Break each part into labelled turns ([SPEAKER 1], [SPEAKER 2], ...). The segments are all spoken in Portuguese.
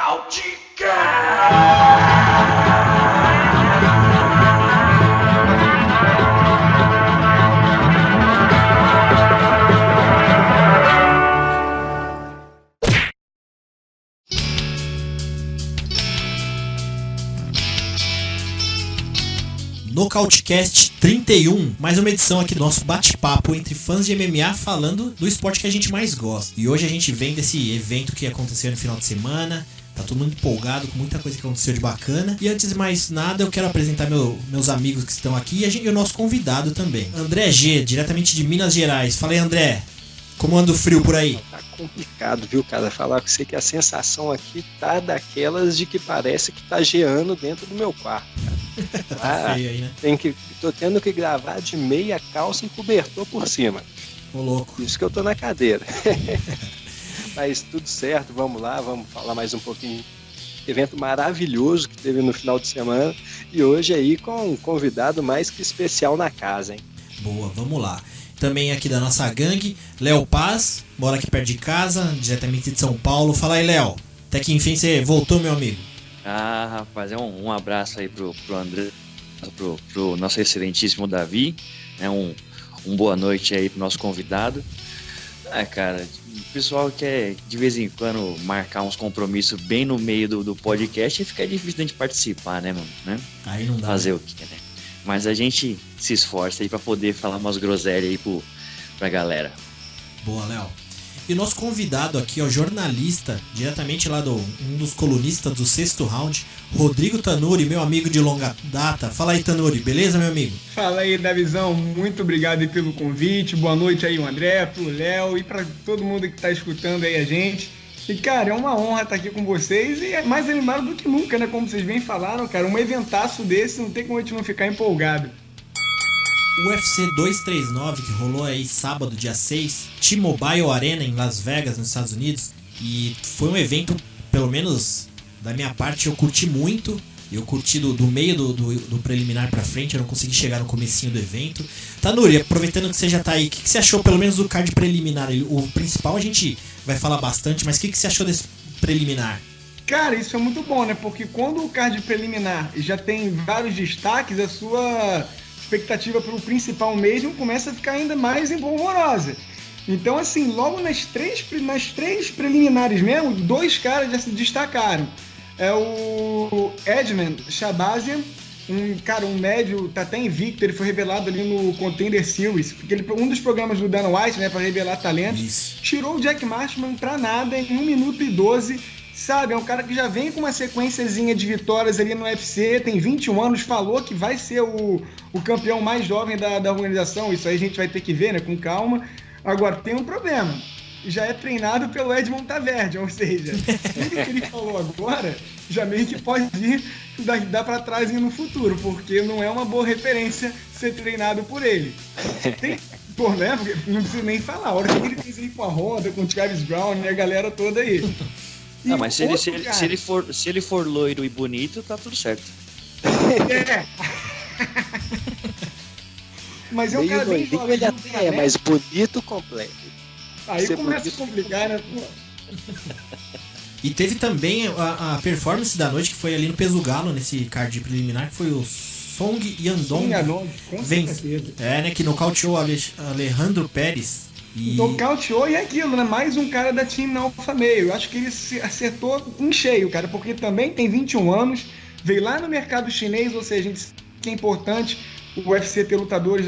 [SPEAKER 1] Nocautecast 31, mais uma edição aqui do nosso bate-papo entre fãs de MMA falando do esporte que a gente mais gosta. E hoje a gente vem desse evento que aconteceu no final de semana, tá todo mundo empolgado com muita coisa que aconteceu de bacana. E antes de mais nada, eu quero apresentar meus amigos que estão aqui e o nosso convidado também. André G, diretamente de Minas Gerais. Fala aí, André, como anda o frio por aí?
[SPEAKER 2] Tá complicado, viu, cara? Falar com você que a sensação aqui tá daquelas de que parece que tá geando dentro do meu quarto, cara.
[SPEAKER 1] Tá feio aí, né?
[SPEAKER 2] Tô tendo que gravar de meia calça e cobertor por cima.
[SPEAKER 1] Ô, louco.
[SPEAKER 2] Isso que eu tô na cadeira. Mas tudo certo, vamos lá, vamos falar mais um pouquinho. Evento maravilhoso que teve no final de semana. E hoje aí com um convidado mais que especial na casa, hein?
[SPEAKER 1] Boa, vamos lá. Também aqui da nossa gangue, Léo Paz, mora aqui perto de casa, diretamente de São Paulo. Fala aí, Léo. Até que enfim você voltou, meu amigo.
[SPEAKER 3] Ah, rapaz, um abraço aí pro André, pro nosso excelentíssimo Davi, né? Um boa noite aí pro nosso convidado. Cara, o pessoal quer de vez em quando marcar uns compromissos bem no meio do podcast e fica difícil de a gente participar, né, mano? Né?
[SPEAKER 1] Aí não dá.
[SPEAKER 3] Fazer o quê, né? Mas a gente se esforça aí pra poder falar umas groselhas aí pra galera.
[SPEAKER 1] Boa, Léo. E o nosso convidado aqui, ó, jornalista, diretamente lá um dos colunistas do Sexto Round, Rodrigo Tanuri, meu amigo de longa data. Fala aí, Tanuri, beleza, meu amigo?
[SPEAKER 4] Fala aí, Davizão, muito obrigado aí pelo convite. Boa noite aí, o André, pro Léo e pra todo mundo que tá escutando aí a gente. E, cara, é uma honra estar aqui com vocês e é mais animado do que nunca, né? Como vocês bem falaram, cara, um eventaço desse, não tem como a gente não ficar empolgado.
[SPEAKER 1] O UFC 239, que rolou aí sábado, dia 6, T-Mobile Arena em Las Vegas, nos Estados Unidos. E foi um evento, pelo menos da minha parte, eu curti muito. Eu curti do meio do preliminar pra frente, eu não consegui chegar no comecinho do evento. Tanuri, aproveitando que você já tá aí, o que você achou pelo menos do card preliminar? O principal a gente vai falar bastante, mas o que você achou desse preliminar?
[SPEAKER 4] Cara, isso é muito bom, né? Porque quando o card preliminar já tem vários destaques, a sua expectativa para o principal mesmo começa a ficar ainda mais empolvorosa. Então, assim, logo nas três preliminares mesmo, dois caras já se destacaram. É o Edmen Shahbazyan, um médio, tá até invicto, ele foi revelado ali no Contender Series, porque um dos programas do Dana White, né, para revelar talentos,
[SPEAKER 1] Isso.
[SPEAKER 4] Tirou o Jack Marshman pra nada em 1 minuto e 12. Sabe, é um cara que já vem com uma sequenciazinha de vitórias ali no UFC, tem 21 anos, falou que vai ser o campeão mais jovem da organização, isso aí a gente vai ter que ver, né, com calma. Agora, tem um problema, já é treinado pelo Edmond Taverdian, ou seja, tudo que ele falou agora já meio que pode ir dar pra trás no futuro, porque não é uma boa referência ser treinado por ele. Pô, né, não precisa nem falar, a hora que ele fez aí com a Honda, com o Travis Brown, né, a galera toda aí.
[SPEAKER 3] Não, mas se ele for loiro e bonito, tá tudo certo.
[SPEAKER 4] É. Mas é um cara bem jovem.
[SPEAKER 2] Ele até é mais bonito completo.
[SPEAKER 4] Aí começa a complicar, né?
[SPEAKER 1] E teve também a performance da noite, que foi ali no peso galo, nesse card preliminar, que foi o Song Yadong.
[SPEAKER 4] Com certeza.
[SPEAKER 1] Né, que nocauteou Alejandro Pérez.
[SPEAKER 4] Nocauteou e é aquilo, né? Mais um cara da Team Alpha Male. Eu acho que ele se acertou em cheio, cara, porque também tem 21 anos, veio lá no mercado chinês, ou seja, a gente sabe que é importante o UFC ter lutadores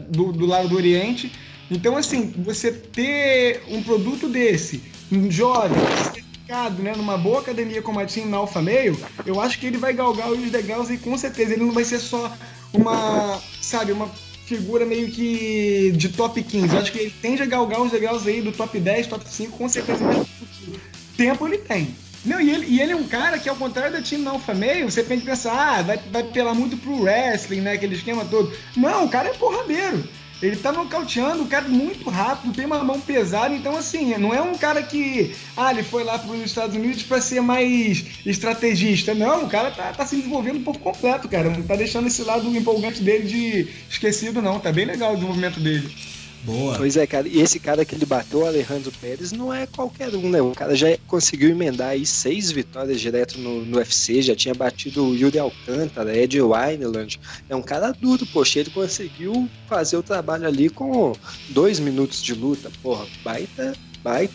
[SPEAKER 4] do lado do Oriente. Então, assim, você ter um produto desse, um jovem, certificado, né, numa boa academia como a Team Alpha Male, eu acho que ele vai galgar os degraus e com certeza ele não vai ser só uma figura meio que de top 15. Eu acho que ele tende a galgar os degraus aí do top 10, top 5, com certeza no futuro. Tempo ele tem. Não, e ele é um cara que, ao contrário da Team Alpha Male, você tem que pensar, vai pelar muito pro wrestling, né, aquele esquema todo. Não, o cara é porradeiro. Ele tá nocauteando, o cara é muito rápido, tem uma mão pesada, então assim, não é um cara que, ele foi lá pros Estados Unidos pra ser mais estrategista. Não, o cara tá se desenvolvendo por completo, cara. Não tá deixando esse lado empolgante dele de esquecido, não. Tá bem legal o desenvolvimento dele.
[SPEAKER 1] Boa.
[SPEAKER 2] Pois é, cara, e esse cara que ele bateu, o Alejandro Pérez, não é qualquer um, né? O cara já conseguiu emendar aí 6 vitórias direto no UFC, já tinha batido o Yuri Alcântara, Ed Wineland. É um cara duro, poxa, ele conseguiu fazer o trabalho ali com 2 minutos de luta, porra, baita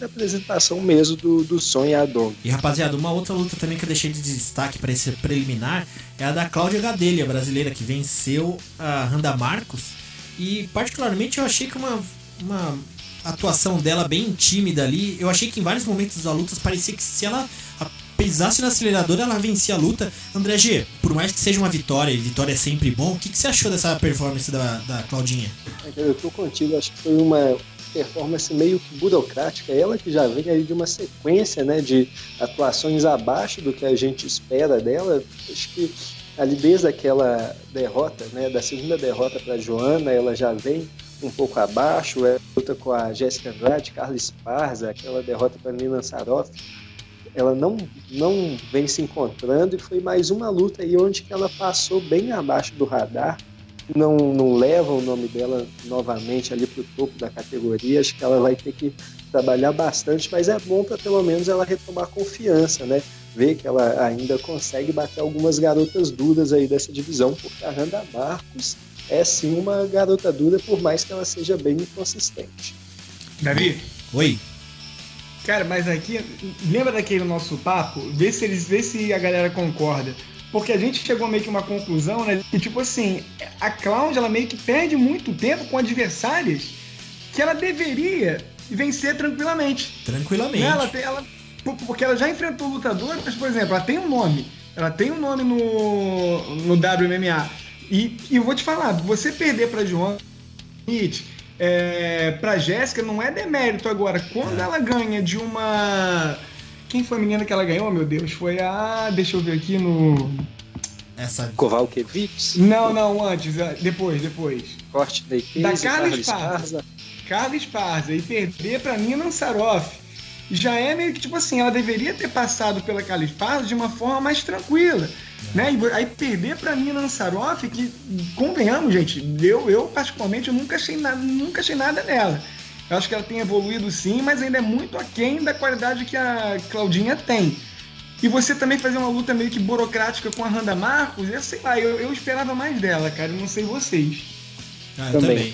[SPEAKER 2] apresentação mesmo do Sonia Adong.
[SPEAKER 1] E rapaziada, uma outra luta também que eu deixei de destaque para esse preliminar é a da Cláudia Gadelha, brasileira, que venceu a Randa Marcos. E particularmente eu achei que uma atuação dela bem tímida ali. Eu achei que em vários momentos da luta parecia que se ela pisasse no acelerador ela vencia a luta. André G, por mais que seja uma vitória, e vitória é sempre bom, o que você achou dessa performance da Claudinha?
[SPEAKER 2] Eu tô contigo, acho que foi uma performance meio que burocrática, ela que já vem aí de uma sequência, né, de atuações abaixo do que a gente espera dela. Acho que ali desde aquela derrota, né, da segunda derrota para Joana, ela já vem um pouco abaixo, luta com a Jéssica Andrade, Carla Esparza, aquela derrota para Nina Saroff, ela não vem se encontrando, e foi mais uma luta aí onde que ela passou bem abaixo do radar, não leva o nome dela novamente ali para o topo da categoria. Acho que ela vai ter que trabalhar bastante, mas é bom para pelo menos ela retomar confiança, né? Ver que ela ainda consegue bater algumas garotas duras aí dessa divisão, porque a Randa Marcos é sim uma garota dura, por mais que ela seja bem inconsistente.
[SPEAKER 4] Davi?
[SPEAKER 1] Oi.
[SPEAKER 4] Cara, mas aqui, lembra daquele nosso papo? Vê se a galera concorda. Porque a gente chegou meio que a uma conclusão, né? Que tipo assim, a Cláudia, ela meio que perde muito tempo com adversárias que ela deveria vencer tranquilamente.
[SPEAKER 1] Tranquilamente.
[SPEAKER 4] Porque ela já enfrentou lutadoras, mas, por exemplo, ela tem um nome. Ela tem um nome no WMMA. E eu vou te falar, você perder pra Joana, pra Jéssica, não é demérito agora. Quando ela ganha de uma... Quem foi a menina que ela ganhou, meu Deus? Foi a... Deixa eu ver aqui no...
[SPEAKER 1] Essa...
[SPEAKER 2] Kovalkiewicz?
[SPEAKER 4] Não, antes. Depois.
[SPEAKER 2] Corte
[SPEAKER 4] da Carla Esparza. Carla Esparza. E perder pra Nina Saroff. Já é meio que, tipo assim, ela deveria ter passado pela Carla Esparza de uma forma mais tranquila. Né? E aí perder pra Nina Saroff, que, convenhamos, gente, eu particularmente, eu nunca achei nada nela. Eu acho que ela tem evoluído sim, mas ainda é muito aquém da qualidade que a Claudinha tem. E você também fazer uma luta meio que burocrática com a Randa Marcos, eu sei lá, eu esperava mais dela, cara, eu não sei vocês.
[SPEAKER 2] Também.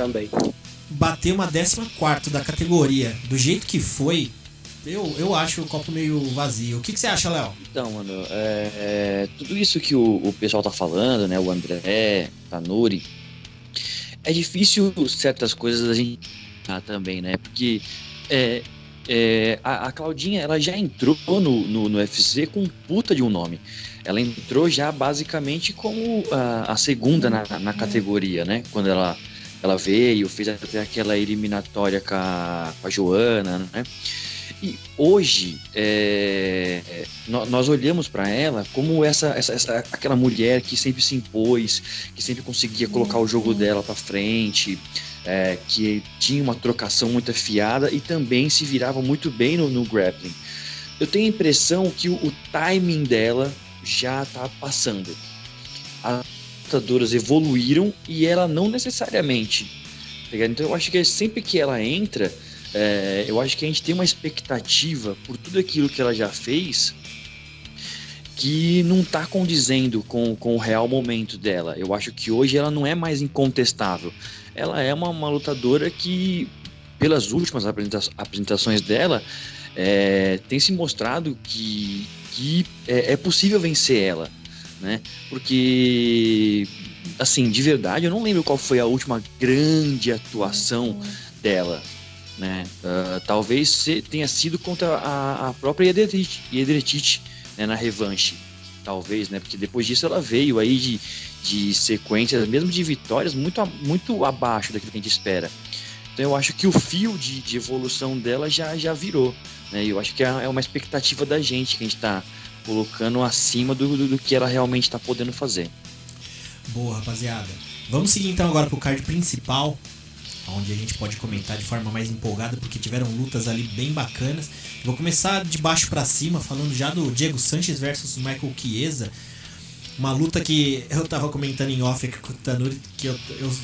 [SPEAKER 1] Bater uma 14ª da categoria do jeito que foi, eu acho o copo meio vazio. O que você acha, Léo?
[SPEAKER 3] Então, mano, tudo isso que o pessoal tá falando, né, o André, a Nuri, é difícil certas coisas a gente também, né? Porque a Claudinha, ela já entrou no UFC com um puta de um nome. Ela entrou já basicamente como a segunda na categoria, né? Quando ela veio, fez até aquela eliminatória com a Joana, né? E hoje nós olhamos para ela como aquela mulher que sempre se impôs, que sempre conseguia colocar o jogo dela para frente, que tinha uma trocação muito afiada e também se virava muito bem no grappling. Eu tenho a impressão que o timing dela já tá passando. As lutadoras evoluíram e ela não necessariamente. Então eu acho que sempre que ela entra, eu acho que a gente tem uma expectativa por tudo aquilo que ela já fez que não está condizendo com o real momento dela. Eu acho que hoje ela não é mais incontestável. Ela é uma lutadora que, pelas últimas apresentações dela, tem se mostrado que é possível vencer ela, né? Porque, assim, de verdade, eu não lembro qual foi a última grande atuação dela, né? Talvez tenha sido contra a própria Jedrzejczyk, né, na revanche, talvez, né? Porque depois disso ela veio aí de sequências, mesmo de vitórias, muito abaixo daquilo que a gente espera. Então eu acho que o fio de evolução dela já virou, né? Eu acho que é uma expectativa da gente que a gente está colocando acima do que ela realmente está podendo fazer.
[SPEAKER 1] Boa, rapaziada. Vamos seguir então agora pro card principal, onde a gente pode comentar de forma mais empolgada, porque tiveram lutas ali bem bacanas. Vou começar de baixo para cima, falando já do Diego Sanchez versus Michael Chiesa. Uma luta que eu tava comentando em off aqui com o Tanuri, que eu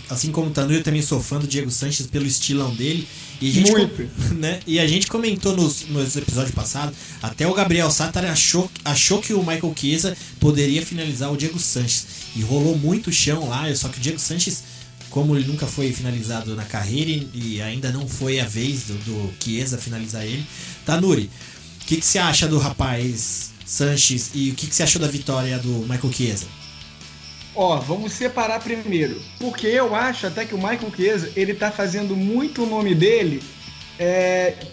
[SPEAKER 1] assim como o Tanuri, também sou fã do Diego Sanches pelo estilão dele. E a gente, né, e a gente comentou nos episódios passados, até o Gabriel Satter achou que o Michael Chiesa poderia finalizar o Diego Sanches. E rolou muito chão lá, só que o Diego Sanches, como ele nunca foi finalizado na carreira e ainda não foi a vez do Chiesa finalizar ele. Tanuri, o que você acha do rapaz Sanches e o que você achou da vitória do Michael Chiesa?
[SPEAKER 4] Vamos separar primeiro, porque eu acho até que o Michael Chiesa, ele tá fazendo muito o nome dele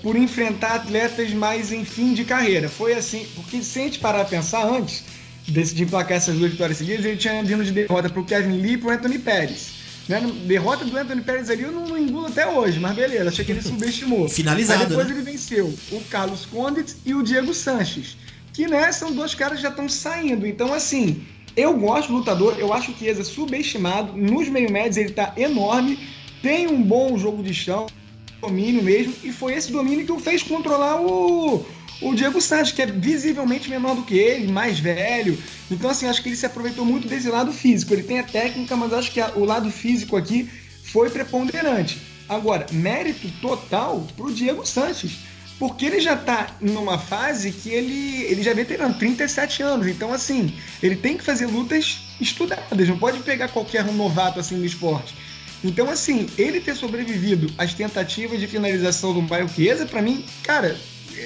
[SPEAKER 4] por enfrentar atletas mais em fim de carreira. Foi assim, porque se a gente parar a pensar antes de emplacar essas 2 vitórias seguidas, ele tinha vindo de derrota pro Kevin Lee e pro Anthony Pérez. Né? Derrota do Anthony Pérez ali eu não engulo até hoje, mas beleza, achei que ele subestimou.
[SPEAKER 1] Finalizado,
[SPEAKER 4] aí depois,
[SPEAKER 1] né?
[SPEAKER 4] Ele venceu o Carlos Condit e o Diego Sanches, que, né, são 2 caras que já estão saindo. Então, assim, eu gosto do lutador, eu acho que Chiesa subestimado, nos meio médios ele tá enorme, tem um bom jogo de chão, domínio mesmo, e foi esse domínio que o fez controlar o Diego Sanches, que é visivelmente menor do que ele, mais velho. Então, assim, acho que ele se aproveitou muito desse lado físico. Ele tem a técnica, mas acho que o lado físico aqui foi preponderante. Agora, mérito total pro Diego Sanches, porque ele já tá numa fase que ele já vem treinando 37 anos. Então, assim, ele tem que fazer lutas estudadas, não pode pegar qualquer novato assim no esporte. Então, assim, ele ter sobrevivido às tentativas de finalização do Michael Chiesa, pra mim, cara,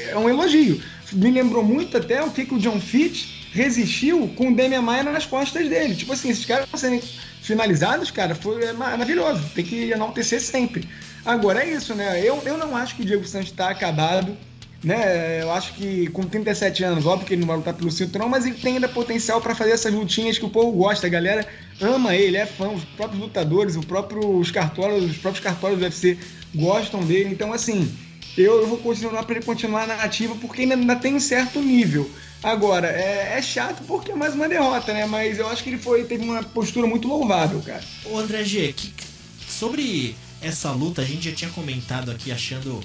[SPEAKER 4] é um elogio. Me lembrou muito até o que o John Fitch resistiu com o Demian Maia nas costas dele. Tipo assim, esses caras serem finalizados, cara, foi maravilhoso. Tem que enaltecer sempre. Agora é isso, né? Eu não acho que o Diego Sanches tá acabado, né? Eu acho que com 37 anos, óbvio que ele não vai lutar pelo cinturão, mas ele tem ainda potencial para fazer essas lutinhas que o povo gosta. A galera ama ele, é fã, os próprios lutadores, os próprios cartórios do UFC gostam dele. Então, assim, eu vou continuar para ele continuar na ativa, porque ainda tem um certo nível. Agora, é chato porque é mais uma derrota, né? Mas eu acho que ele teve uma postura muito louvável, cara.
[SPEAKER 1] Ô André G, sobre essa luta, a gente já tinha comentado aqui, achando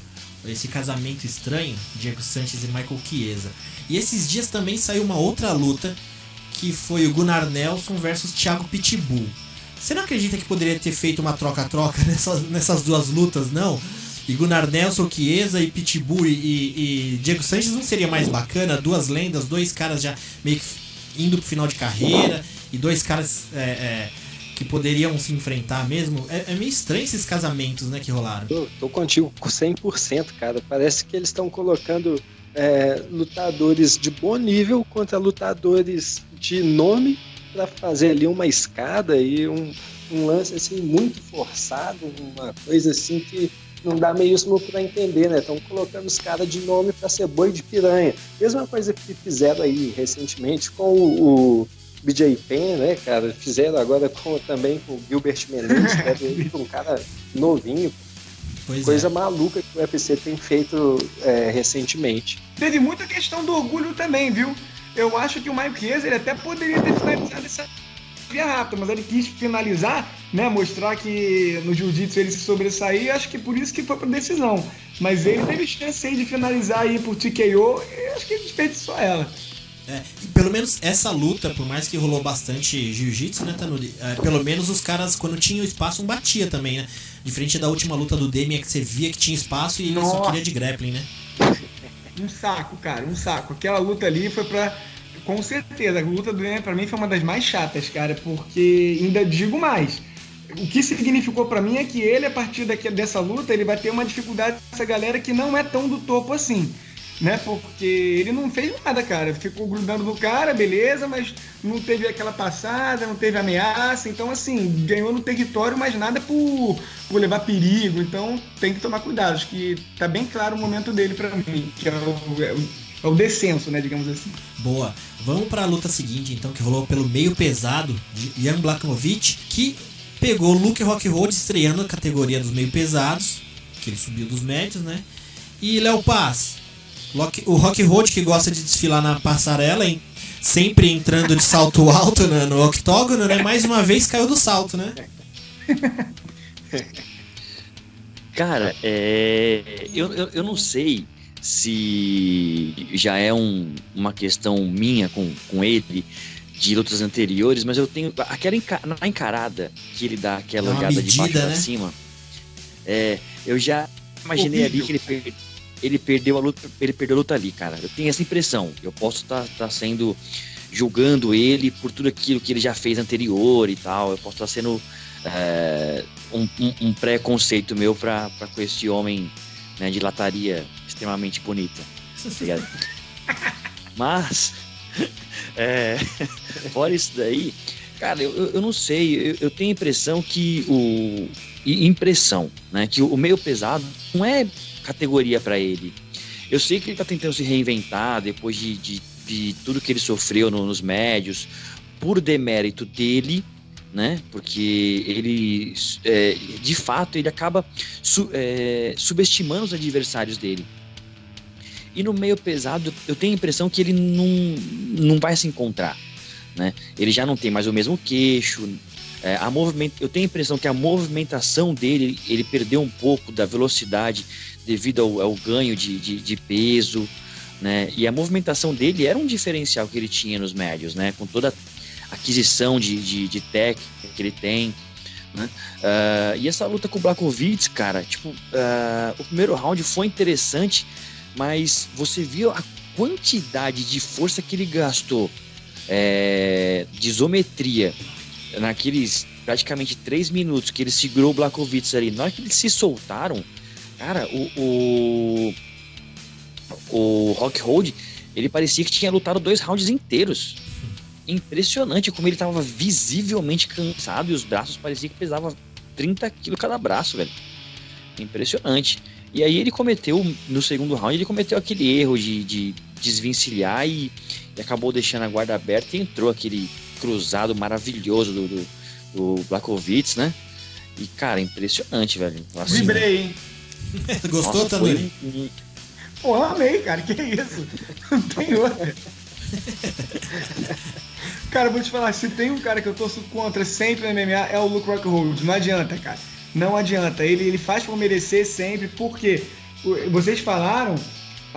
[SPEAKER 1] esse casamento estranho, Diego Sanches e Michael Chiesa. E esses dias também saiu uma outra luta, que foi o Gunnar Nelson versus Thiago Pitbull. Você não acredita que poderia ter feito uma troca-troca nessas 2 lutas, não? E Gunnar Nelson, Chiesa e Pitbull e Diego Sanches não seria mais bacana? 2 lendas, 2 caras já meio que indo pro final de carreira e 2 caras que poderiam se enfrentar mesmo. É meio estranho esses casamentos, né, que rolaram.
[SPEAKER 2] Tô contigo 100%, cara. Parece que eles estão colocando lutadores de bom nível contra lutadores de nome para fazer ali uma escada e um lance assim muito forçado, uma coisa assim que não dá mesmo pra entender, né? Estão colocando os caras de nome pra ser boi de piranha. Mesma coisa que fizeram aí recentemente com o BJ Penn, né, cara? Fizeram agora também com o Gilbert Melendez, né? Um cara novinho. Coisa maluca que o UFC tem feito recentemente.
[SPEAKER 4] Teve muita questão do orgulho também, viu? Eu acho que o Michael Chiesa, ele até poderia ter finalizado essa via rápida, mas ele quis finalizar, né, mostrar que no jiu-jitsu ele se sobressair, acho que por isso que foi pra decisão. Mas ele teve chance aí de finalizar aí por TKO e acho que ele desperdiçou ela.
[SPEAKER 1] E pelo menos essa luta, por mais que rolou bastante jiu-jitsu, né, Tanuri? Pelo menos os caras, quando tinham espaço, batia também, né? Diferente da última luta do Demian, que você via que tinha espaço e ele só queria de grappling, né?
[SPEAKER 4] Um saco, cara, um saco. Aquela luta ali foi pra... Com certeza, a luta do Demian pra mim foi uma das mais chatas, cara, porque ainda digo mais. O que significou pra mim é que ele, a partir dessa luta, ele vai ter uma dificuldade com essa galera que não é tão do topo assim, né? Porque ele não fez nada, cara. Ficou grudando no cara, beleza, mas não teve aquela passada, não teve ameaça. Então, assim, ganhou no território, mas nada por levar perigo. Então, tem que tomar cuidado. Acho que tá bem claro o momento dele pra mim, que é o descenso, né, digamos assim.
[SPEAKER 1] Boa. Vamos para a luta seguinte, então, que rolou pelo meio pesado de Jan Blachowicz, que pegou Luke Rockhold estreando a categoria dos meio pesados, que ele subiu dos médios, né? E Léo Paz, o Rockhold, que gosta de desfilar na passarela, sempre entrando de salto alto no octógono, né? Mais uma vez caiu do salto, né?
[SPEAKER 3] Cara, eu não sei se já é uma questão minha com ele, de lutas anteriores, mas eu tenho aquela na encarada que ele dá aquela olhada medida, de baixo pra cima. Eu já imaginei ali que ele perdeu a luta ali, cara. Eu tenho essa impressão. Eu posso estar julgando ele por tudo aquilo que ele já fez anterior e tal. Eu posso estar sendo um preconceito meu pra com esse homem, né, de lataria extremamente bonita. Mas fora isso daí, cara, eu não sei, eu tenho a impressão que né, que o meio pesado não é categoria pra ele. Eu sei que ele tá tentando se reinventar depois de tudo que ele sofreu nos médios, por demérito dele, né? Porque ele, de fato, ele acaba subestimando os adversários dele. E no meio pesado, eu tenho a impressão que ele não vai se encontrar, né? Ele já não tem mais o mesmo queixo. Eu tenho a impressão que a movimentação dele, ele perdeu um pouco da velocidade devido ao ganho de peso, né? E a movimentação dele era um diferencial que ele tinha nos médios, né? Com toda a aquisição de técnica que ele tem, né? E essa luta com o Blachowicz, cara, tipo, o primeiro round foi interessante, mas você viu a quantidade de força que ele gastou de isometria naqueles praticamente 3 minutos que ele segurou o Blachowicz ali. Na hora que eles se soltaram, cara, o Rockhold, ele parecia que tinha lutado 2 rounds inteiros. Impressionante como ele estava visivelmente cansado e os braços parecia que pesava 30 quilos cada braço, velho. Impressionante. E aí ele cometeu, no segundo round, ele cometeu aquele erro de desvencilhar e acabou deixando a guarda aberta e entrou aquele cruzado maravilhoso do Blachowicz, né? E, cara, impressionante, velho.
[SPEAKER 4] Assim, vibrei, hein?
[SPEAKER 1] Gostou, Tanuri?
[SPEAKER 4] Pô, amei, cara. Que isso? Não tem outra. Cara, vou te falar, se tem um cara que eu torço contra sempre no MMA é o Luke Rockhold. Não adianta, cara. Não adianta. Ele faz por merecer sempre, porque vocês falaram,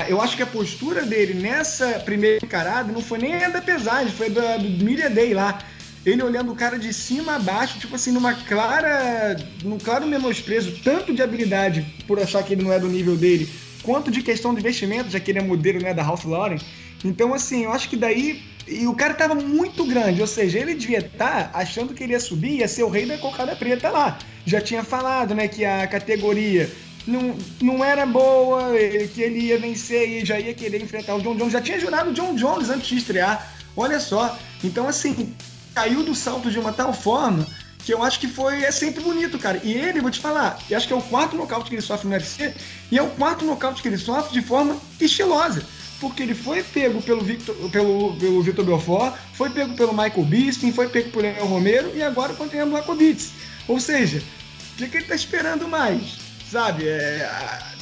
[SPEAKER 4] eu acho que a postura dele nessa primeira encarada não foi nem a da pesagem, foi do Media Day lá. Ele olhando o cara de cima a baixo, tipo assim, num claro menosprezo, tanto de habilidade por achar que ele não é do nível dele, quanto de questão de investimento, já que ele é modelo, né, da Ralph Lauren. Então, assim, eu acho que daí... E o cara tava muito grande, ou seja, ele devia estar achando que ele ia subir, ia ser o rei da cocada preta lá. Já tinha falado, né, que a categoria não era boa, que ele ia vencer e já ia querer enfrentar o John Jones. Já tinha jurado o John Jones antes de estrear, olha só. Então, assim, caiu do salto de uma tal forma que eu acho que é sempre bonito, cara. E ele, vou te falar, eu acho que é o 4º nocaute que ele sofre no UFC e é o 4º nocaute que ele sofre de forma estilosa. Porque ele foi pego pelo Vitor Belfort, foi pego pelo Michael Bisping, foi pego pelo Leon Romero e agora contra o Blachowicz. Ou seja, o que ele tá esperando mais? Sabe?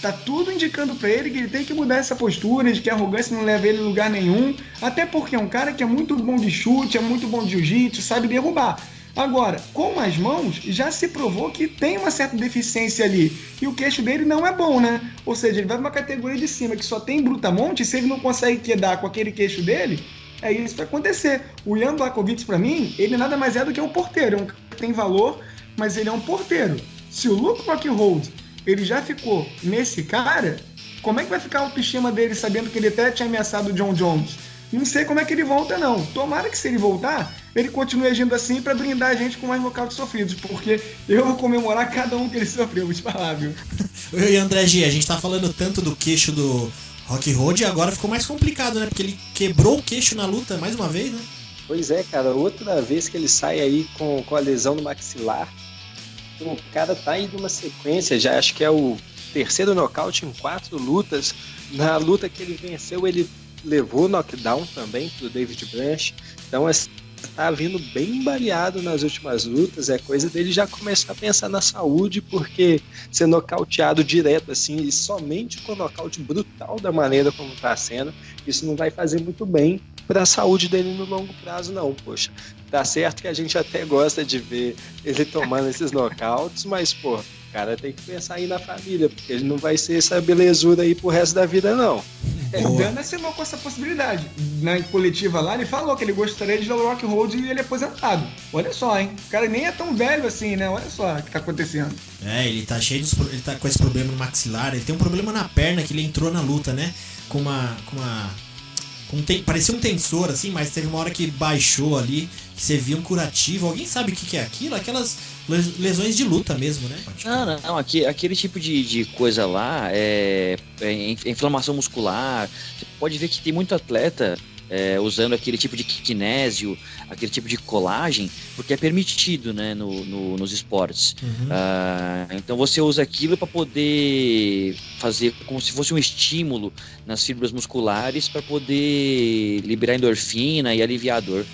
[SPEAKER 4] Tá tudo indicando pra ele que ele tem que mudar essa postura, de que a arrogância não leva ele a lugar nenhum. Até porque é um cara que é muito bom de chute, é muito bom de jiu-jitsu, sabe derrubar. Agora, com as mãos, já se provou que tem uma certa deficiência ali. E o queixo dele não é bom, né? Ou seja, ele vai pra uma categoria de cima que só tem brutamonte, e se ele não consegue quedar com aquele queixo dele, é isso que vai acontecer. O Jan Blachowicz, pra mim, ele nada mais é do que um porteiro. É um cara que tem valor, mas ele é um porteiro. Se o Luke Rockhold, ele já ficou nesse cara, como é que vai ficar a autoestima dele sabendo que ele até tinha ameaçado o John Jones? Não sei como é que ele volta, não. Tomara que se ele voltar, ele continue agindo assim pra brindar a gente com mais nocautes sofridos, porque eu vou comemorar cada um que ele sofreu, vou te falar, viu?
[SPEAKER 1] E André G, a gente tá falando tanto do queixo do Rockhold e agora ficou mais complicado, né? Porque ele quebrou o queixo na luta mais uma vez, né?
[SPEAKER 2] Pois é, cara, outra vez que ele sai aí com a lesão no maxilar. O cara tá indo numa sequência, já acho que é o 3º nocaute em 4 lutas. Na luta que ele venceu, ele levou knockdown também pro David Branch. Então, assim, tá vindo bem baleado nas últimas lutas. É coisa dele já começar a pensar na saúde, porque ser nocauteado direto assim, e somente com nocaute brutal da maneira como tá sendo, isso não vai fazer muito bem para a saúde dele no longo prazo, não. Poxa, tá certo que a gente até gosta de ver ele tomando esses nocautes, mas, pô, o cara tem que pensar aí na família, porque ele não vai ser essa belezura aí pro resto da vida, não.
[SPEAKER 4] O Dana assinou com essa possibilidade. Na coletiva lá, ele falou que ele gostaria de dar o Rock Road e ele é aposentado. Olha só, hein? O cara nem é tão velho assim, né? Olha só o que tá acontecendo.
[SPEAKER 1] Ele tá ele tá com esse problema no maxilar, ele tem um problema na perna que ele entrou na luta, né? Parecia um tensor, assim, mas teve uma hora que baixou ali, que você via um curativo. Alguém sabe o que é aquilo? Aquelas lesões de luta mesmo, né?
[SPEAKER 3] Não, aquele tipo de coisa lá é inflamação muscular. Você pode ver que tem muito atleta usando aquele tipo de kinésio, aquele tipo de colagem, porque é permitido, né, nos esportes.
[SPEAKER 1] Uhum.
[SPEAKER 3] Então você usa aquilo para poder fazer como se fosse um estímulo nas fibras musculares para poder liberar endorfina e aliviar a dor.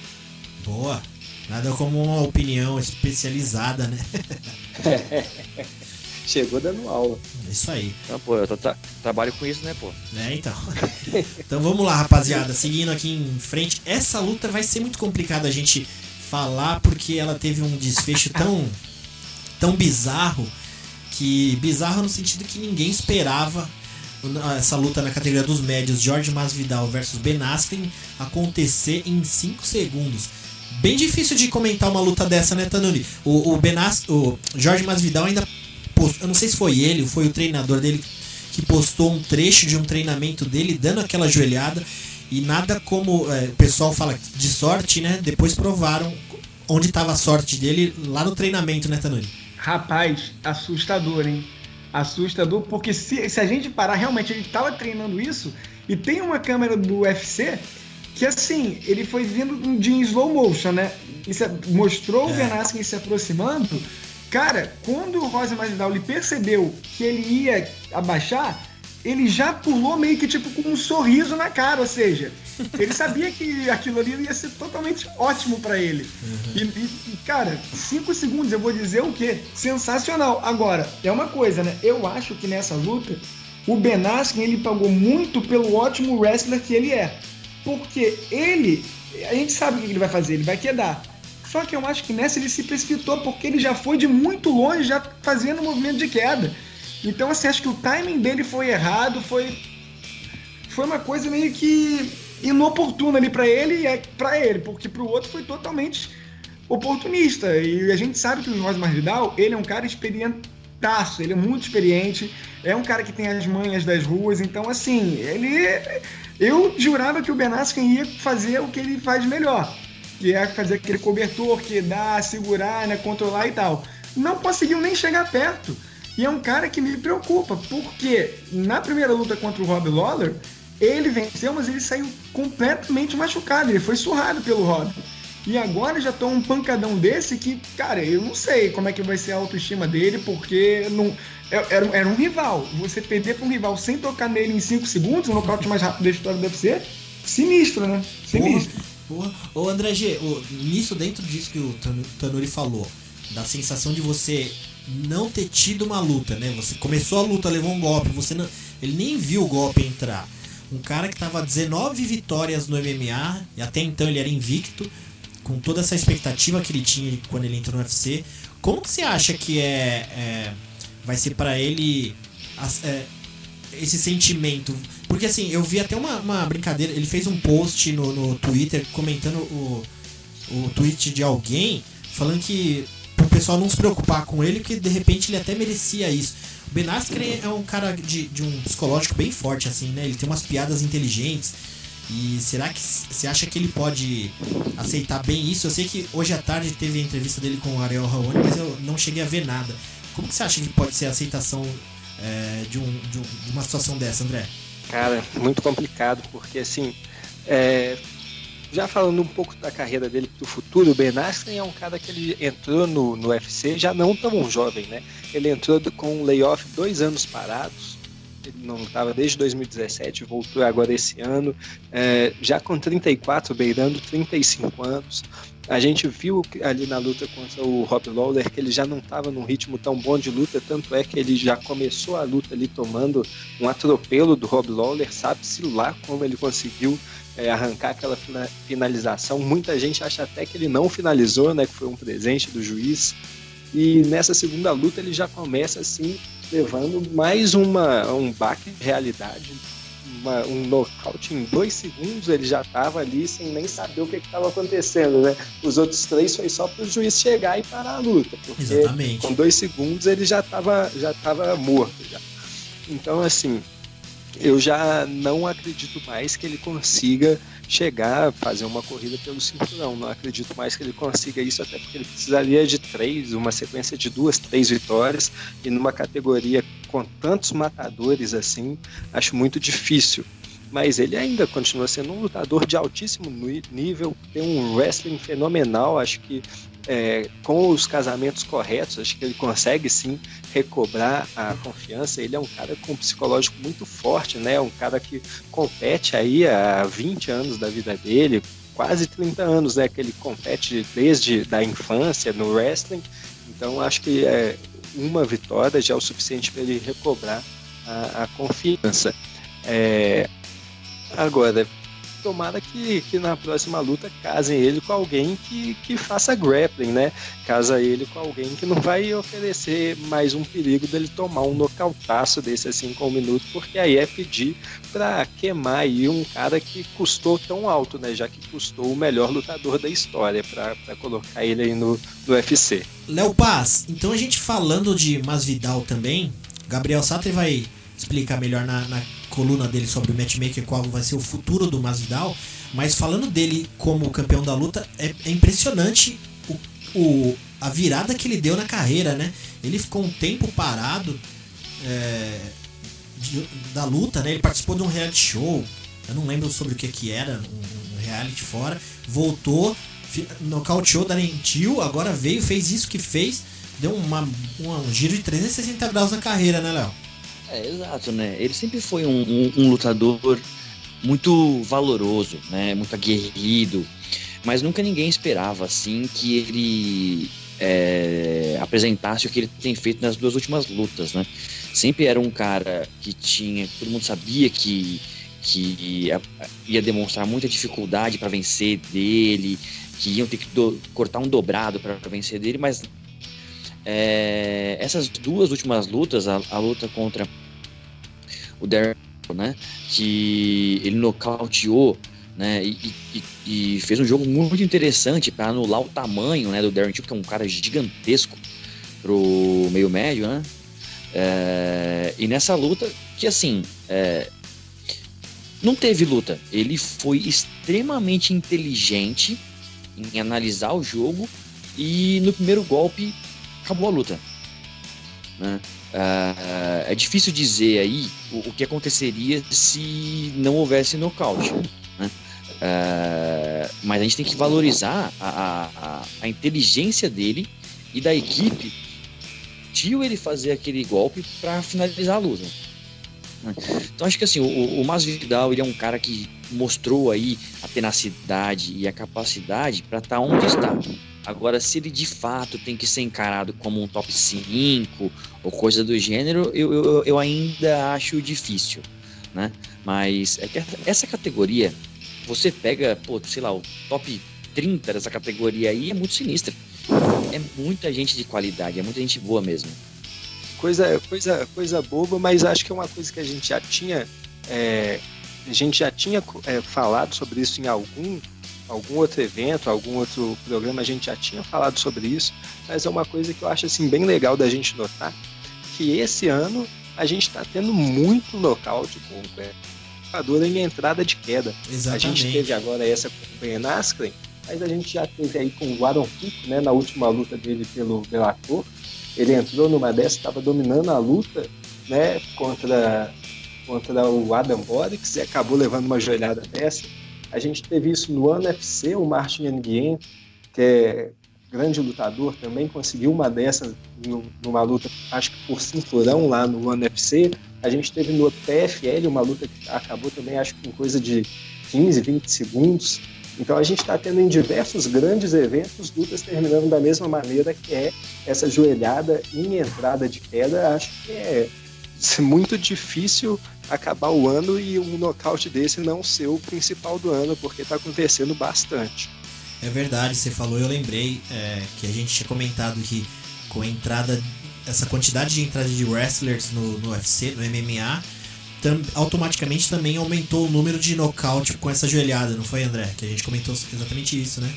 [SPEAKER 1] Boa. Nada como uma opinião especializada, né?
[SPEAKER 2] Chegou dando aula.
[SPEAKER 1] Isso aí.
[SPEAKER 3] Então, pô, eu trabalho com isso, né, pô?
[SPEAKER 1] Então. Então vamos lá, rapaziada. Seguindo aqui em frente. Essa luta vai ser muito complicada a gente falar, porque ela teve um desfecho tão bizarro, bizarro no sentido que ninguém esperava essa luta na categoria dos médios, Jorge Masvidal versus Ben Askren, acontecer em 5 segundos. Bem difícil de comentar uma luta dessa, né, Tanuri? O Jorge Masvidal ainda postou, eu não sei se foi ele ou foi o treinador dele que postou um trecho de um treinamento dele dando aquela joelhada, e nada como o pessoal fala de sorte, né? Depois provaram onde estava a sorte dele lá no treinamento, né, Tanuri?
[SPEAKER 4] Rapaz, assustador, hein? Assustador, porque se a gente parar, realmente ele estava treinando isso, e tem uma câmera do UFC que, assim, ele foi vindo de slow motion, né? Isso mostrou o Ben Askren se aproximando. Cara, quando o Roger Masvidal percebeu que ele ia abaixar, ele já pulou meio que tipo com um sorriso na cara, ou seja, ele sabia que aquilo ali ia ser totalmente ótimo pra ele. Uhum. E, cara, 5 segundos, eu vou dizer o quê? Sensacional. Agora, é uma coisa, né? Eu acho que nessa luta, o Ben Askren, ele pagou muito pelo ótimo wrestler que ele é. Porque a gente sabe o que ele vai fazer, ele vai quedar. Só que eu acho que nessa ele se precipitou, porque ele já foi de muito longe, já fazendo um movimento de queda. Então, assim, acho que o timing dele foi errado, foi uma coisa meio que inoportuna ali pra ele, porque pro outro foi totalmente oportunista. E a gente sabe que o Roger Masvidal, ele é um cara experientaço, ele é muito experiente, é um cara que tem as manhas das ruas, então, assim, eu jurava que o Ben Askren ia fazer o que ele faz melhor, que é fazer aquele cobertor, quedar, segurar, né, controlar e tal. Não conseguiu nem chegar perto. E é um cara que me preocupa, porque na primeira luta contra o Rob Lawler, ele venceu, mas ele saiu completamente machucado, ele foi surrado pelo Rob. E agora já toma um pancadão desse que, cara, eu não sei como é que vai ser a autoestima dele, porque era um rival. Você perder para um rival sem tocar nele em 5 segundos, o nocaute mais rápido da história deve ser sinistro, né? Sinistro.
[SPEAKER 1] Porra. Ô André G, dentro disso que o Tanuri falou, da sensação de você não ter tido uma luta, né? Você começou a luta, levou um golpe, ele nem viu o golpe entrar. Um cara que tava 19 vitórias no MMA, e até então ele era invicto, com toda essa expectativa que ele tinha quando ele entrou no UFC. Como que você acha que vai ser pra ele esse sentimento? Porque assim, eu vi até uma brincadeira, ele fez um post no Twitter comentando o tweet de alguém, falando que o pessoal não se preocupar com ele, porque de repente ele até merecia isso. O Ben Askren é um cara de um psicológico bem forte, assim, né? Ele tem umas piadas inteligentes. E será que você acha que ele pode aceitar bem isso? Eu sei que hoje à tarde teve a entrevista dele com o Ariel Helwani, mas eu não cheguei a ver nada. Como que você acha que pode ser a aceitação de uma situação dessa, André?
[SPEAKER 2] Cara, muito complicado, porque assim, já falando um pouco da carreira dele pro futuro, o Ben Askren é um cara que ele entrou no UFC já não tão jovem, né? Ele entrou com um layoff 2 anos parados, ele não estava desde 2017, voltou agora esse ano, já com 34, beirando 35 anos. A gente viu ali na luta contra o Rob Lawler que ele já não estava num ritmo tão bom de luta, tanto é que ele já começou a luta ali tomando um atropelo do Rob Lawler, sabe-se lá como ele conseguiu arrancar aquela finalização. Muita gente acha até que ele não finalizou, né, que foi um presente do juiz. E nessa segunda luta ele já começa assim, levando mais um baque de realidade um nocaute em 2 segundos, ele já estava ali sem nem saber o que estava acontecendo, né? Os outros 3 foi só para o juiz chegar e parar a luta, porque
[SPEAKER 1] Exatamente.
[SPEAKER 2] com 2 segundos ele já estava morto. Já. Então, assim, eu já não acredito mais que ele consiga chegar a fazer uma corrida pelo cinturão. Não acredito mais que ele consiga isso, até porque ele precisaria de uma sequência de 2, 3 vitórias, e numa categoria com tantos matadores assim, acho muito difícil. Mas ele ainda continua sendo um lutador de altíssimo nível, tem um wrestling fenomenal, acho que com os casamentos corretos, acho que ele consegue sim recobrar a confiança. Ele é um cara com um psicológico muito forte, né? Um cara que compete aí há 20 anos da vida dele, quase 30 anos, né? Que ele compete desde da infância no wrestling. Então acho que uma vitória já é o suficiente para ele recobrar a confiança. Agora, tomara que na próxima luta casem ele com alguém que faça grappling, né? Casa ele com alguém que não vai oferecer mais um perigo dele tomar um nocautaço desse assim com 1 minuto, porque aí é pedir pra queimar aí um cara que custou tão alto, né? Já que custou o melhor lutador da história pra colocar ele aí no UFC.
[SPEAKER 1] Léo Paz, então a gente falando de Masvidal também, Gabriel Satter vai explicar melhor na coluna dele sobre o matchmaker qual vai ser o futuro do Masvidal, mas falando dele como campeão da luta, é impressionante a virada que ele deu na carreira, né? Ele ficou um tempo parado da luta, né? Ele participou de um reality show, eu não lembro sobre o que era, um reality fora, voltou, nocauteou Darren Till, agora veio, fez isso que fez, deu um giro de 360 graus na carreira, né, Léo?
[SPEAKER 3] Exato, né? Ele sempre foi um lutador muito valoroso, né? Muito aguerrido, mas nunca ninguém esperava, assim, que ele apresentasse o que ele tem feito nas 2 últimas lutas, né? Sempre era um cara que todo mundo sabia que ia demonstrar muita dificuldade para vencer dele, que iam ter que cortar um dobrado para vencer dele, mas essas 2 últimas lutas, a luta contra o Darren, né, que ele nocauteou, né, e fez um jogo muito interessante para anular o tamanho, né, do Darren Till, que é um cara gigantesco pro meio médio, né, e nessa luta que assim não teve luta, ele foi extremamente inteligente em analisar o jogo e no primeiro golpe acabou a luta, né? É difícil dizer aí o que aconteceria se não houvesse nocaute, né? Mas a gente tem que valorizar a inteligência dele e da equipe de ele fazer aquele golpe para finalizar a luta, né? Então acho que assim, o Masvidal, ele é um cara que mostrou aí a tenacidade e a capacidade para estar onde está. Agora, se ele de fato tem que ser encarado como um top 5 ou coisa do gênero, eu ainda acho difícil, né? Mas é que essa categoria, você pega, sei lá, o top 30 dessa categoria aí é muito sinistra. É muita gente de qualidade, é muita gente boa mesmo.
[SPEAKER 2] Coisa boba, mas acho que é uma coisa que a gente já tinha falado sobre isso em algum outro evento, algum outro programa, a gente já tinha falado sobre isso, mas é uma coisa que eu acho assim, bem legal da gente notar, que esse ano a gente está tendo muito nocaute com o jogador em entrada de queda.
[SPEAKER 1] Exatamente.
[SPEAKER 2] A gente teve agora essa com o Ben Askren, mas a gente já teve aí com o Aaron Pico, né, na última luta dele pelo Bellator. Ele entrou numa dessa, estava dominando a luta, né, contra o Adam Borics e acabou levando uma joelhada dessa. A gente teve isso no One UFC, o Martin Nguyen, que é grande lutador, também conseguiu uma dessas numa luta, acho que por cinturão lá no One UFC. A gente teve no PFL uma luta que acabou também, acho que em coisa de 15, 20 segundos. Então a gente está tendo em diversos grandes eventos lutas terminando da mesma maneira, que é essa joelhada em entrada de queda. Acho que é muito difícil acabar o ano e um nocaute desse não ser o principal do ano, porque está acontecendo bastante.
[SPEAKER 1] É verdade, você falou, eu lembrei que a gente tinha comentado que com a entrada, essa quantidade de entrada de wrestlers no UFC, no MMA, automaticamente também aumentou o número de nocaute com essa joelhada, não foi, André? Que a gente comentou exatamente isso, né?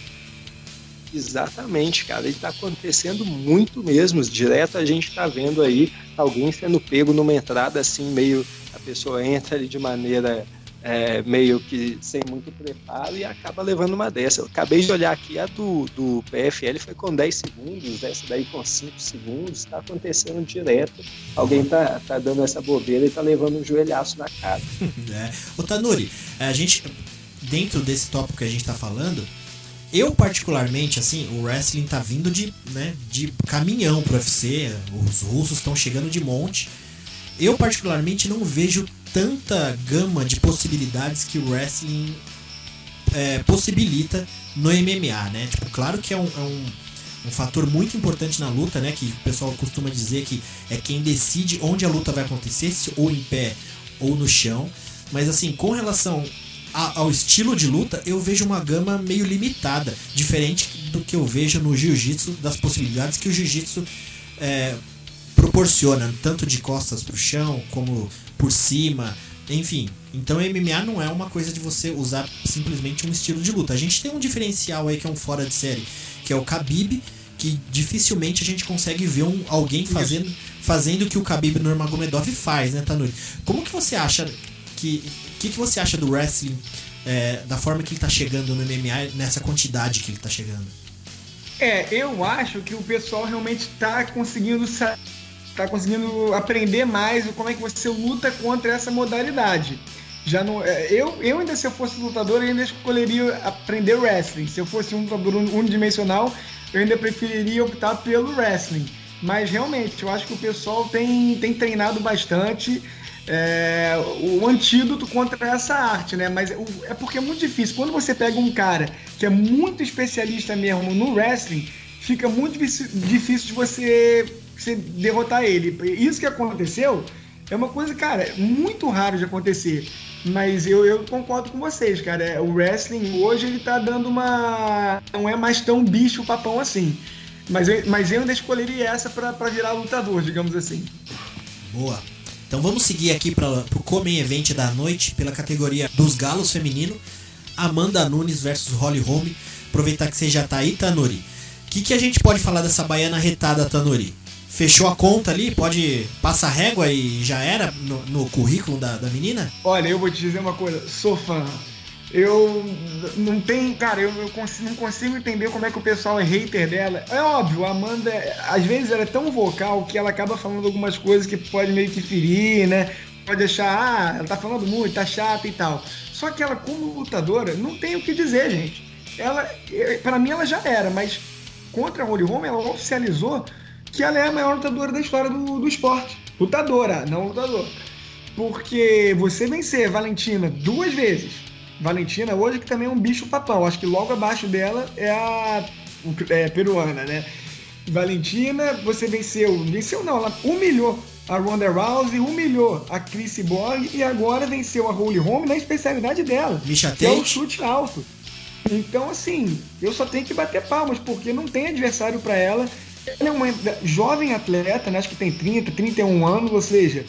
[SPEAKER 2] Exatamente, cara, e tá acontecendo muito mesmo, direto a gente tá vendo aí alguém sendo pego numa entrada assim, meio, a pessoa entra ali de maneira meio que sem muito preparo e acaba levando uma dessa. Eu acabei de olhar aqui, a do PFL foi com 10 segundos, essa daí com 5 segundos, tá acontecendo direto, alguém tá dando essa bobeira e tá levando um joelhaço na cara.
[SPEAKER 1] Ô Tanuri, a gente, dentro desse tópico que a gente tá falando, eu particularmente, assim, o wrestling tá vindo de caminhão pro UFC, os russos estão chegando de monte. Eu particularmente não vejo tanta gama de possibilidades que o wrestling possibilita no MMA, né? Tipo, claro que é um fator muito importante na luta, né? Que o pessoal costuma dizer que é quem decide onde a luta vai acontecer, se ou em pé ou no chão. Mas assim, com relação ao estilo de luta, eu vejo uma gama meio limitada, diferente do que eu vejo no jiu-jitsu, das possibilidades que o jiu-jitsu proporciona, tanto de costas pro chão, como por cima, enfim. Então MMA não é uma coisa de você usar simplesmente um estilo de luta. A gente tem um diferencial aí que é um fora de série, que é o Khabib, que dificilmente a gente consegue ver alguém fazendo o que o Khabib Nurmagomedov faz, né, Tanuri? Como que você acha que você acha do wrestling, da forma que ele tá chegando no MMA, nessa quantidade que ele tá chegando?
[SPEAKER 4] Eu acho que o pessoal realmente tá conseguindo aprender mais como é que você luta contra essa modalidade. Já não, eu ainda, se eu fosse lutador, eu ainda escolheria aprender wrestling. Se eu fosse um lutador unidimensional, eu ainda preferiria optar pelo wrestling. Mas realmente, eu acho que o pessoal tem treinado bastante o antídoto contra essa arte, né? Mas é porque é muito difícil. Quando você pega um cara que é muito especialista mesmo no wrestling, fica muito difícil de você derrotar ele. Isso que aconteceu é uma coisa, cara, muito raro de acontecer. Mas eu concordo com vocês, cara. O wrestling hoje ele tá dando não é mais tão bicho papão assim. Mas eu ainda escolheria essa pra virar lutador, digamos assim.
[SPEAKER 1] Boa. Então vamos seguir aqui pro co-main event da noite, pela categoria dos galos feminino. Amanda Nunes versus Holly Holm. Aproveitar que você já tá aí, Tanuri. O que a gente pode falar dessa baiana retada, Tanuri? Fechou a conta ali? Pode passar régua e já era no currículo da menina?
[SPEAKER 4] Olha, eu vou te dizer uma coisa, sou fã. Eu não tenho, cara, eu não consigo entender como é que o pessoal é hater dela. É óbvio, a Amanda, às vezes ela é tão vocal que ela acaba falando algumas coisas que pode meio que ferir, né? Pode achar, ela tá falando muito, tá chata e tal. Só que ela, como lutadora, não tem o que dizer, gente. Pra mim ela já era, mas contra a Holly Holm, ela oficializou que ela é a maior lutadora da história do esporte. Lutadora, não lutador. Porque você vencer Valentina 2 vezes, Valentina hoje que também é um bicho papão, acho que logo abaixo dela é a peruana, né? Valentina, você venceu não, ela humilhou a Ronda Rousey, humilhou a Cris Cyborg e agora venceu a Holly Holm na especialidade dela, que é o chute alto. Então, assim, eu só tenho que bater palmas, porque não tem adversário para ela. Ela é uma jovem atleta, né? Acho que tem 31 anos, ou seja,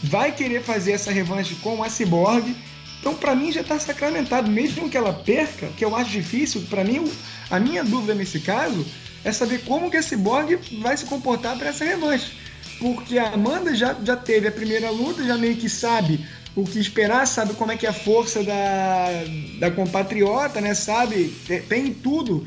[SPEAKER 4] vai querer fazer essa revanche com a Cyborg. Então, para mim, já está sacramentado. Mesmo que ela perca, que eu acho difícil, para mim, a minha dúvida nesse caso é saber como que a Cyborg vai se comportar para essa revanche. Porque a Amanda já teve a primeira luta, já meio que sabe o que esperar, sabe como é que é a força da compatriota, né? Sabe, tem tudo,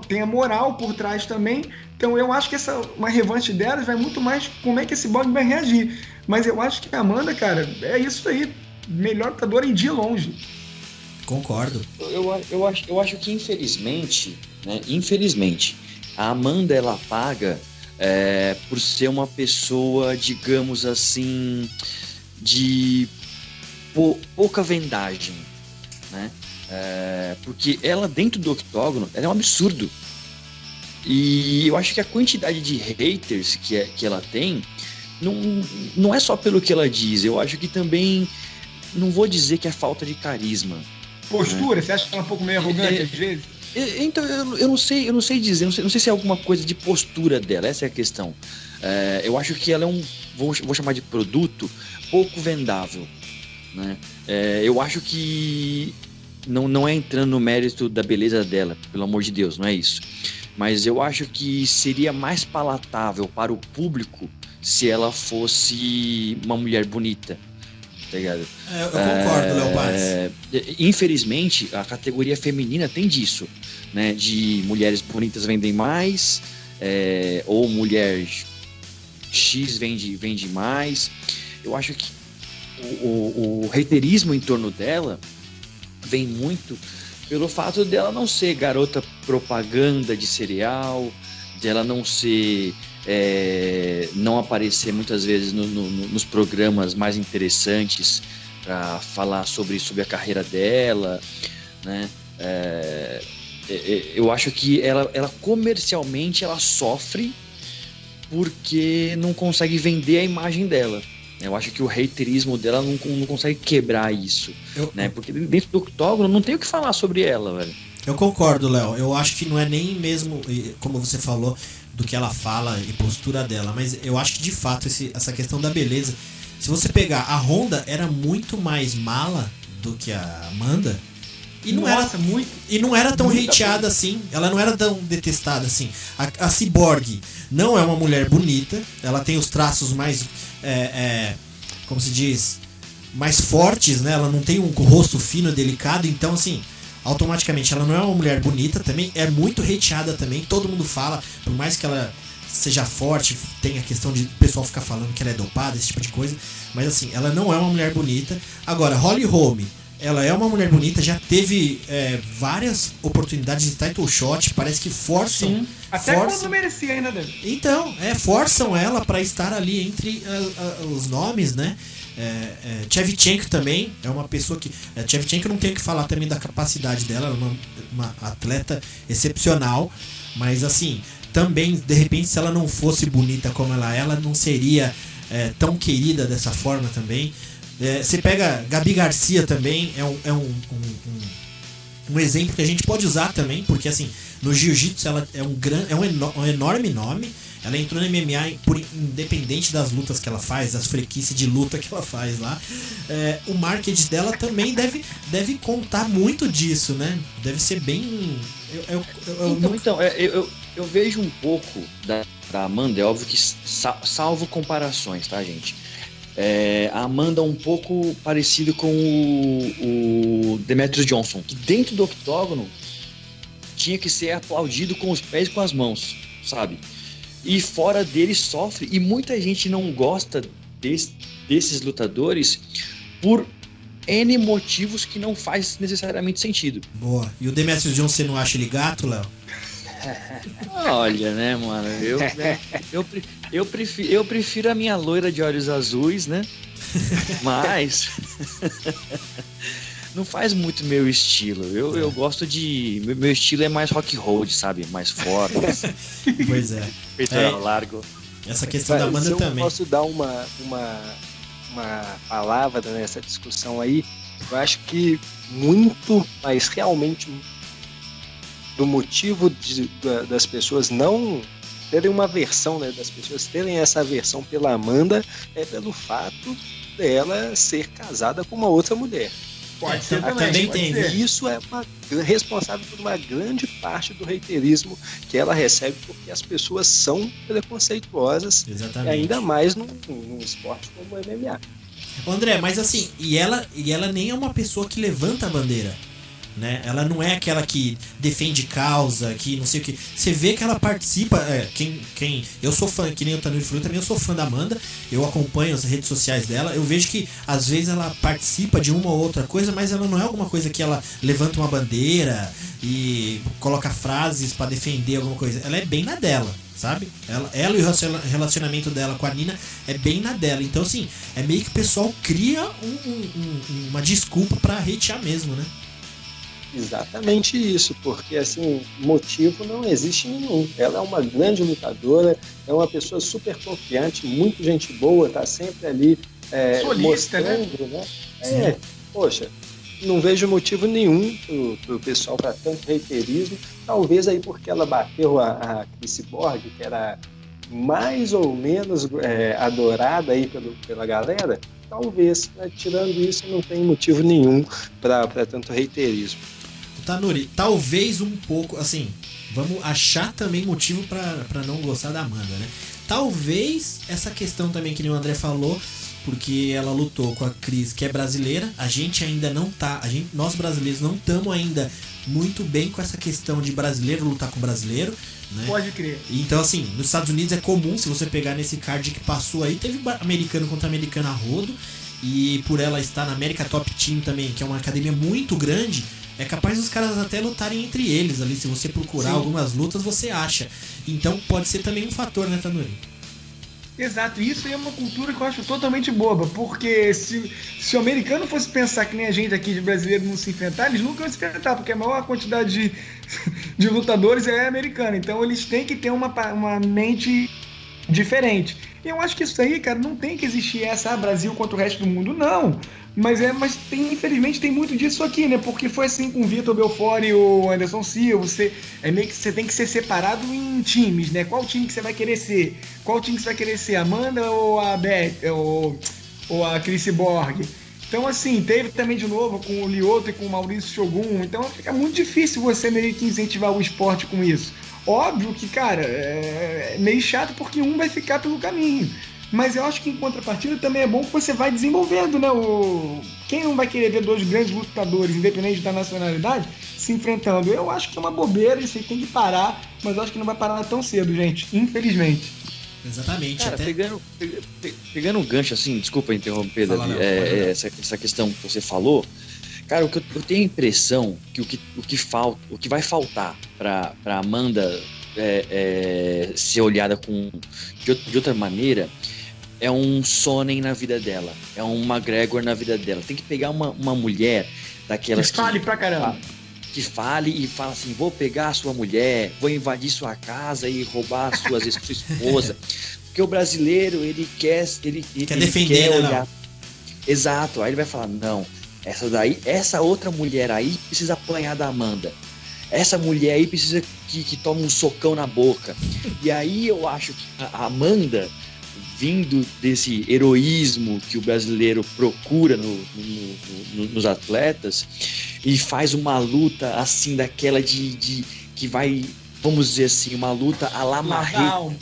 [SPEAKER 4] tem a moral por trás também. Então eu acho que uma revanche delas vai muito mais como é que esse Cyborg vai reagir. Mas eu acho que a Amanda, cara, é isso aí. Melhor lutadora e de longe.
[SPEAKER 1] Concordo.
[SPEAKER 3] Eu acho que infelizmente, a Amanda ela paga por ser uma pessoa, digamos assim, de pouca vendagem, né? Porque ela dentro do octógono, ela é um absurdo. E eu acho que a quantidade de haters que ela tem não é só pelo que ela diz. Eu acho que também, não vou dizer que é falta de carisma.
[SPEAKER 4] Postura, né? Você acha que ela é um pouco meio arrogante às vezes?
[SPEAKER 3] Então, eu não sei dizer, não sei se é alguma coisa de postura dela, essa é a questão. Eu acho que ela é vou chamar de produto pouco vendável, né? Eu acho que não é entrando no mérito da beleza dela, pelo amor de Deus, não é isso. Mas eu acho que seria mais palatável para o público se ela fosse uma mulher bonita, tá ligado?
[SPEAKER 1] Eu concordo, Léo Paz.
[SPEAKER 3] Infelizmente, a categoria feminina tem disso, né? De mulheres bonitas vendem mais, ou mulher X vende mais. Eu acho que o haterismo em torno dela vem muito pelo fato dela não ser garota propaganda de cereal, dela não ser... não aparecer muitas vezes nos programas mais interessantes para falar sobre a carreira dela, né? Eu acho que ela comercialmente ela sofre porque não consegue vender a imagem dela. Eu acho que o haterismo dela não consegue quebrar isso, né? Porque dentro do octógono não tem o que falar sobre ela, velho.
[SPEAKER 1] Eu concordo, Léo. Eu acho que não é nem mesmo, como você falou, do que ela fala e postura dela, mas eu acho que de fato essa questão da beleza, se você pegar a Honda era muito mais mala do que a Amanda e não era tão hateada assim, ela não era tão detestada assim. A Cyborg não é uma mulher bonita, ela tem os traços mais como se diz, mais fortes, né? Ela não tem um rosto fino, delicado, então assim, automaticamente ela não é uma mulher bonita, também é muito hateada também, todo mundo fala, por mais que ela seja forte, tem a questão de o pessoal ficar falando que ela é dopada, esse tipo de coisa, mas assim, ela não é uma mulher bonita. Agora, Holly Holm, ela é uma mulher bonita, já teve várias oportunidades de title shot, parece que forçam.
[SPEAKER 4] Sim. Até quando merecia ainda dele.
[SPEAKER 1] Então, forçam ela pra estar ali entre os nomes, né? Shevchenko também é uma pessoa que... Shevchenko não tem o que falar também da capacidade dela, ela é uma atleta excepcional, mas assim, também, de repente, se ela não fosse bonita como ela não seria tão querida dessa forma também. Você pega Gabi Garcia também, é um exemplo que a gente pode usar também, porque assim, no jiu-jitsu ela é um enorme nome. Ela entrou no MMA independente das lutas que ela faz, das frequices de luta que ela faz lá. O marketing dela também deve contar muito disso, né? Deve ser bem...
[SPEAKER 3] Eu vejo um pouco da Amanda, é óbvio que salvo comparações, tá, gente? A Amanda um pouco parecido com o Demetrius Johnson, que dentro do octógono tinha que ser aplaudido com os pés e com as mãos, sabe? E fora dele sofre, e muita gente não gosta desses lutadores por N motivos que não faz necessariamente sentido.
[SPEAKER 1] Boa. E o Demetrius Johnson, você não acha ele gato, Léo?
[SPEAKER 3] Olha, né, mano, eu prefiro a minha loira de olhos azuis, né? Mas não faz muito meu estilo. Eu gosto de... Meu estilo é mais rock road, sabe? Mais forte.
[SPEAKER 1] Pois é.
[SPEAKER 3] Peitoral largo.
[SPEAKER 1] Essa questão da Amanda também.
[SPEAKER 2] Eu posso dar uma palavra nessa discussão aí. Eu acho que muito, mas realmente do motivo das pessoas não terem uma aversão, né, das pessoas terem essa aversão pela Amanda é pelo fato dela ser casada com uma outra mulher.
[SPEAKER 4] Pode ser também
[SPEAKER 1] tem.
[SPEAKER 2] E isso é responsável por uma grande parte do haterismo que ela recebe, porque as pessoas são preconceituosas.
[SPEAKER 1] Exatamente.
[SPEAKER 2] Ainda mais num esporte como o MMA.
[SPEAKER 1] André, mas assim, e ela nem é uma pessoa que levanta a bandeira, né? Ela não é aquela que defende causa, que não sei o que. Você vê que ela participa. Eu sou fã, que nem o Tanuri falou, também eu sou fã da Amanda. Eu acompanho as redes sociais dela. Eu vejo que às vezes ela participa de uma ou outra coisa, mas ela não é alguma coisa que ela levanta uma bandeira e coloca frases pra defender alguma coisa. Ela é bem na dela, sabe? Ela e o relacionamento dela com a Nina é bem na dela. Então assim, é meio que o pessoal cria uma desculpa pra hatear mesmo, né?
[SPEAKER 2] Exatamente isso, porque assim, motivo não existe nenhum. Ela é uma grande lutadora, é uma pessoa super confiante, muito gente boa, tá sempre ali
[SPEAKER 4] solista,
[SPEAKER 2] mostrando, né? Poxa, não vejo motivo nenhum pro pessoal para tanto reiterismo. Talvez aí porque ela bateu a Cris Borg, que era mais ou menos adorada aí pela galera. Talvez, né? Tirando isso, não tem motivo nenhum para tanto reiterismo.
[SPEAKER 1] Tanuri, talvez um pouco, assim, vamos achar também motivo para não gostar da Amanda, né? Talvez essa questão também que o André falou, porque ela lutou com a Cris, que é brasileira, a gente ainda não tá, nós brasileiros não estamos ainda muito bem com essa questão de brasileiro lutar com brasileiro, né?
[SPEAKER 4] Pode crer.
[SPEAKER 1] Então, assim, nos Estados Unidos é comum, se você pegar nesse card que passou aí, teve americano contra americano a rodo, e por ela estar na América Top Team também, que é uma academia muito grande, é capaz dos caras até lutarem entre eles ali. Se você procurar
[SPEAKER 4] Sim.
[SPEAKER 1] algumas lutas, você acha. Então pode ser também um fator, né, Tanuri?
[SPEAKER 4] Exato, isso aí é uma cultura que eu acho totalmente boba, porque se o americano fosse pensar que nem a gente aqui de brasileiro não se enfrentar, eles nunca iam se enfrentar, porque a maior quantidade de lutadores é americana, então eles têm que ter uma mente diferente. E eu acho que isso aí, cara, não tem que existir essa Brasil contra o resto do mundo, não. Mas infelizmente tem muito disso aqui, né? Porque foi assim com o Vitor Belfort e o Anderson Silva. Você tem que ser separado em times, né? Qual time que você vai querer ser? Qual time que você vai querer ser? Amanda ou a Beth? Ou a Cris Borg? Então, assim, teve também de novo com o Lyoto e com o Maurício Shogun. Então fica muito difícil você meio que incentivar o esporte com isso. Óbvio que, cara, é meio chato porque um vai ficar pelo caminho. Mas eu acho que em contrapartida também é bom que você vai desenvolvendo, né? Quem não vai querer ver dois grandes lutadores, independente da nacionalidade, se enfrentando? Eu acho que é uma bobeira, isso aí tem que parar, mas eu acho que não vai parar tão cedo, gente, infelizmente.
[SPEAKER 1] Exatamente.
[SPEAKER 3] Cara,
[SPEAKER 1] até...
[SPEAKER 3] pegando um gancho assim, desculpa interromper, Davi, essa questão que você falou, cara, eu tenho a impressão que o que vai faltar pra Amanda ser olhada de outra maneira é um Sonnen na vida dela, é um McGregor na vida dela. Tem que pegar uma mulher daquelas
[SPEAKER 4] que fale pra caramba.
[SPEAKER 3] Que fale e fala assim, vou pegar a sua mulher, vou invadir sua casa e roubar sua esposa. Porque o brasileiro, ele quer
[SPEAKER 1] defender,
[SPEAKER 3] quer
[SPEAKER 1] né,
[SPEAKER 3] olhar. Exato, aí ele vai falar, não, essa outra mulher aí precisa apanhar da Amanda. Essa mulher aí precisa que tome um socão na boca. E aí eu acho que a Amanda, vindo desse heroísmo que o brasileiro procura nos atletas, e faz uma luta assim, daquela que vai, vamos dizer assim, uma luta à la Marreta.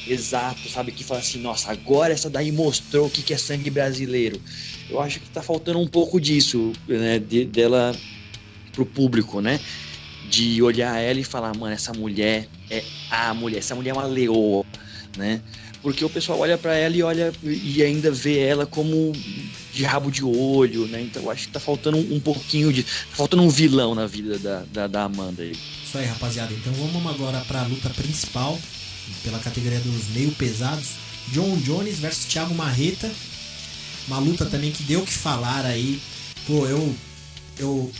[SPEAKER 3] Exato, sabe? Que fala assim, nossa, agora essa daí mostrou o que é sangue brasileiro. Eu acho que tá faltando um pouco disso, né, dela pro público, né? De olhar ela e falar, mano, essa mulher é a mulher, essa mulher é uma leoa, né? Porque o pessoal olha pra ela e ainda vê ela como de rabo de olho, né? Então eu acho que tá faltando um pouquinho faltando um vilão na vida da Amanda aí.
[SPEAKER 1] Isso aí, rapaziada. Então vamos agora pra luta principal, pela categoria dos meio pesados. John Jones versus Thiago Marreta. Uma luta também que deu o que falar aí. Pô, eu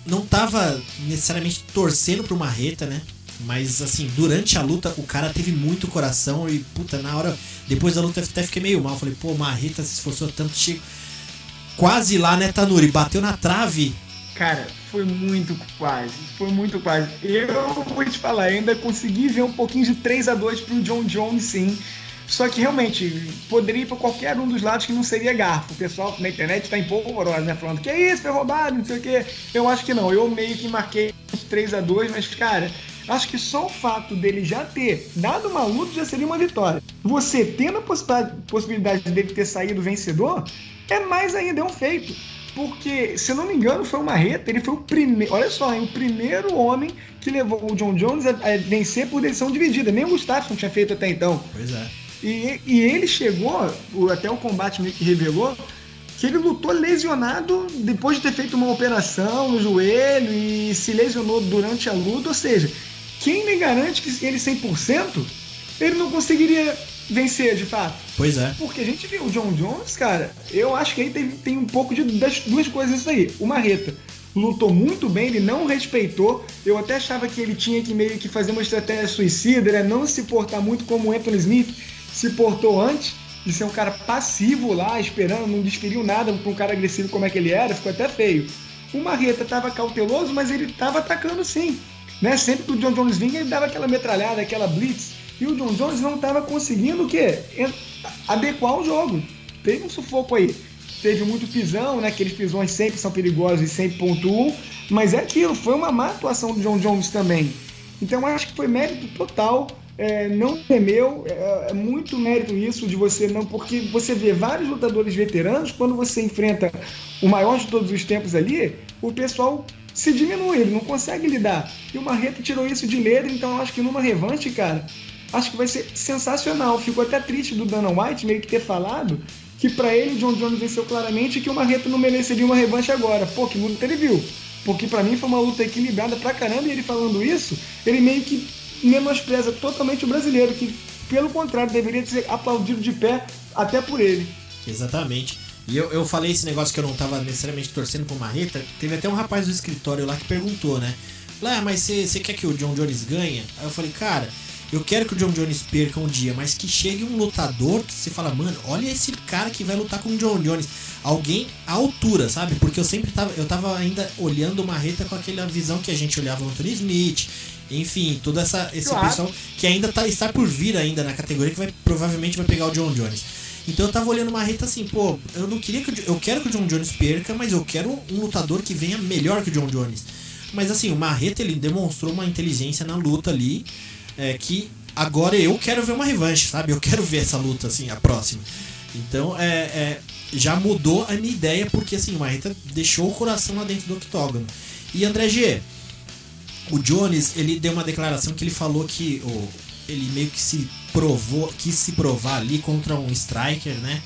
[SPEAKER 1] não tava necessariamente torcendo pro Marreta, né? Mas, assim, durante a luta, o cara teve muito coração e, puta, na hora... Depois da luta, eu até fiquei meio mal. Falei, pô, Marreta se esforçou tanto, chegou quase lá, né, Tanuri? Bateu na trave.
[SPEAKER 4] Cara, foi muito quase. Eu vou te falar, ainda consegui ver um pouquinho de 3-2 pro John Jones, sim. Só que, realmente, poderia ir pra qualquer um dos lados que não seria garfo. O pessoal na internet tá empolvoroso, né? Falando, que isso, foi roubado, não sei o quê. Eu acho que não. Eu meio que marquei 3-2, mas, cara... Acho que só o fato dele já ter dado uma luta já seria uma vitória. Você tendo a possibilidade dele ter saído vencedor, é mais ainda, é um feito. Porque, se eu não me engano, foi o Marreta, ele foi o primeiro, olha só, o primeiro homem que levou o John Jones a vencer por decisão dividida. Nem o Gustafsson tinha feito até então.
[SPEAKER 1] Pois é.
[SPEAKER 4] E ele chegou, até o combate meio que revelou, que ele lutou lesionado depois de ter feito uma operação no joelho e se lesionou durante a luta, ou seja... Quem me garante que ele 100%, ele não conseguiria vencer, de fato?
[SPEAKER 1] Pois é.
[SPEAKER 4] Porque a gente viu o John Jones, cara, eu acho que aí tem um pouco das duas coisas isso aí. O Marreta lutou muito bem, ele não respeitou. Eu até achava que ele tinha que meio que fazer uma estratégia suicida, né? Não se portar muito como o Anthony Smith se portou antes. de ser um cara passivo lá, esperando, não desferiu nada para um cara agressivo como é que ele era, ficou até feio. O Marreta estava cauteloso, mas ele estava atacando sim. Né? Sempre que o John Jones vinha, ele dava aquela metralhada, aquela blitz. E o John Jones não estava conseguindo o quê? Adequar o jogo. Teve um sufoco aí. Teve muito pisão, né? Aqueles pisões sempre são perigosos e sempre pontuam. Mas é aquilo, foi uma má atuação do John Jones também. Então acho que foi mérito total. Não temeu, é muito mérito isso de você não, porque você vê vários lutadores veteranos, quando você enfrenta o maior de todos os tempos ali, o pessoal se diminui, ele não consegue lidar. E o Marreta tirou isso de letra, então acho que numa revanche, cara, acho que vai ser sensacional. Ficou até triste do Dana White meio que ter falado que pra ele o John Jones venceu claramente e que o Marreta não mereceria uma revanche agora. Pô, que luta ele viu. Porque pra mim foi uma luta equilibrada pra caramba, e ele falando isso, ele meio que menospreza totalmente o brasileiro, que pelo contrário deveria ser aplaudido de pé até por ele.
[SPEAKER 1] Exatamente. E eu falei esse negócio que eu não tava necessariamente torcendo pro Marreta. Teve até um rapaz do escritório lá que perguntou, né? Mas você quer que o John Jones ganhe? Aí eu falei, cara, eu quero que o John Jones perca um dia, mas que chegue um lutador que você fala, mano, olha esse cara que vai lutar com o John Jones. Alguém à altura, sabe? Porque eu tava ainda olhando o Marreta com aquela visão que a gente olhava o Anthony Smith. Enfim, todo esse claro. Pessoal que ainda está por vir ainda na categoria, que provavelmente vai pegar o John Jones. Então eu tava olhando o Marreta assim, pô, eu não queria eu quero que o John Jones perca, mas eu quero um lutador que venha melhor que o John Jones. Mas assim, o Marreta, ele demonstrou uma inteligência na luta ali, que agora eu quero ver uma revanche, sabe? Eu quero ver essa luta, assim, a próxima. Então, já mudou a minha ideia, porque assim, o Marreta deixou o coração lá dentro do octógono. E André G, o Jones, ele deu uma declaração que ele falou que ele meio que quis se provar ali contra um striker, né?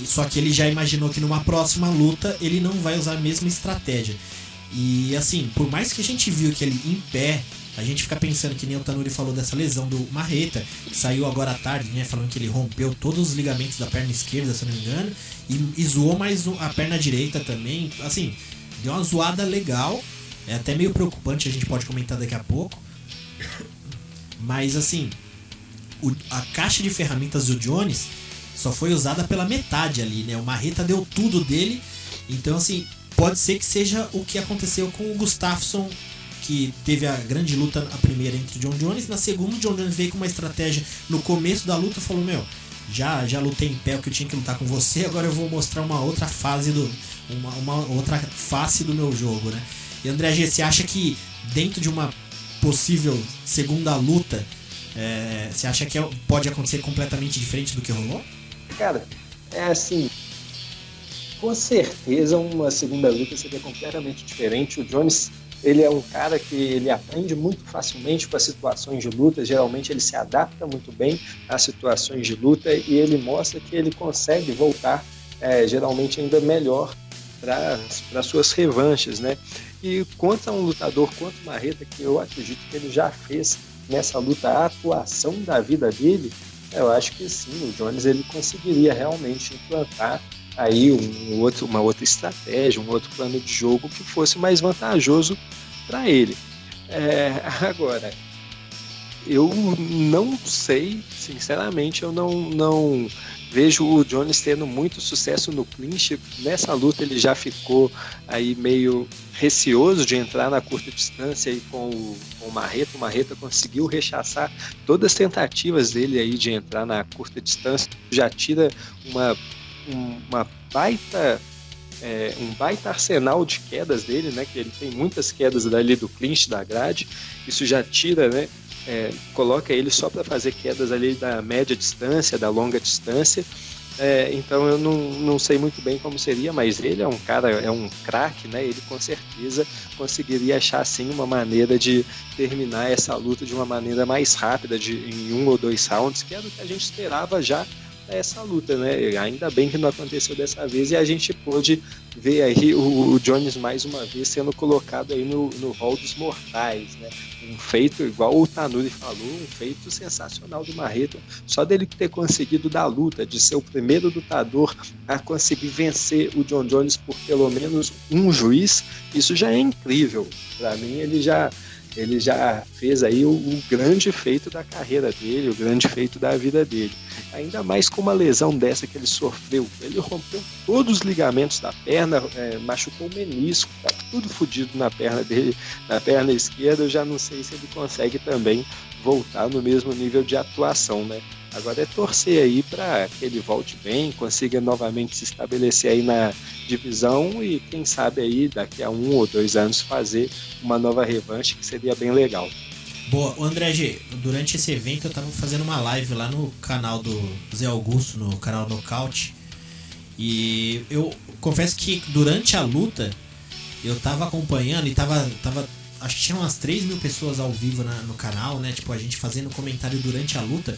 [SPEAKER 1] Só que ele já imaginou que numa próxima luta ele não vai usar a mesma estratégia. E assim, por mais que a gente viu que ele em pé, a gente fica pensando que nem o Tanuri falou dessa lesão do Marreta, que saiu agora à tarde, né? Falando que ele rompeu todos os ligamentos da perna esquerda, se eu não me engano, e zoou mais a perna direita também. Assim, deu uma zoada legal. É até meio preocupante, a gente pode comentar daqui a pouco. Mas assim, a caixa de ferramentas do Jones só foi usada pela metade ali, né? O Marreta deu tudo dele. Então assim, pode ser que seja o que aconteceu com o Gustafsson, que teve a grande luta, a primeira entre o John Jones. Na segunda, o John Jones veio com uma estratégia no começo da luta, falou, já lutei em pé o que eu tinha que lutar com você, agora eu vou mostrar uma outra fase uma outra face do meu jogo, né? E André G, você acha que dentro de uma possível segunda luta, você acha que pode acontecer completamente diferente do que rolou?
[SPEAKER 2] Cara, assim, com certeza uma segunda luta seria completamente diferente. O Jones, ele é um cara que ele aprende muito facilmente com as situações de luta, geralmente ele se adapta muito bem às situações de luta e ele mostra que ele consegue voltar geralmente ainda melhor para suas revanches, né? E contra um lutador, contra o Marreta, que eu acredito que ele já fez nessa luta a atuação da vida dele, eu acho que sim, o Jones ele conseguiria realmente implantar aí uma outra estratégia, um outro plano de jogo que fosse mais vantajoso para ele. Agora, eu não sei, sinceramente, eu não vejo o Jones tendo muito sucesso no clinch. Nessa luta ele já ficou aí meio receoso de entrar na curta distância aí com o Marreta. O Marreta conseguiu rechaçar todas as tentativas dele aí de entrar na curta distância, já tira um baita arsenal de quedas dele, né? Que ele tem muitas quedas ali do clinch, da grade. Isso já tira, né? Coloca ele só para fazer quedas ali da média distância, da longa distância. Então eu não sei muito bem como seria, mas ele é um cara, é um craque, né? Ele com certeza conseguiria achar sim uma maneira de terminar essa luta de uma maneira mais rápida, em 1 ou 2 rounds, que era o que a gente esperava já essa luta, né? Ainda bem que não aconteceu dessa vez e a gente pôde ver aí o Jones mais uma vez sendo colocado aí no hall dos mortais, né? Um feito, igual o Tanuri falou, um feito sensacional do Marreta, só dele ter conseguido da luta, de ser o primeiro lutador a conseguir vencer o John Jones por pelo menos um juiz, isso já é incrível. Para mim ele já ele já fez aí o grande feito da carreira dele, o grande feito da vida dele. Ainda mais com uma lesão dessa que ele sofreu. Ele rompeu todos os ligamentos da perna, machucou o menisco, tá tudo fodido na perna dele, na perna esquerda. Eu já não sei se ele consegue também voltar no mesmo nível de atuação, né? Agora é torcer aí para que ele volte bem, consiga novamente se estabelecer aí na divisão e quem sabe aí daqui a 1 ou 2 anos fazer uma nova revanche, que seria bem legal.
[SPEAKER 1] Boa, André G, durante esse evento eu tava fazendo uma live lá no canal do Zé Augusto, no canal Nocaute, e eu confesso que durante a luta eu tava acompanhando e tava acho que tinha umas 3 mil pessoas ao vivo no canal, né, tipo a gente fazendo comentário durante a luta.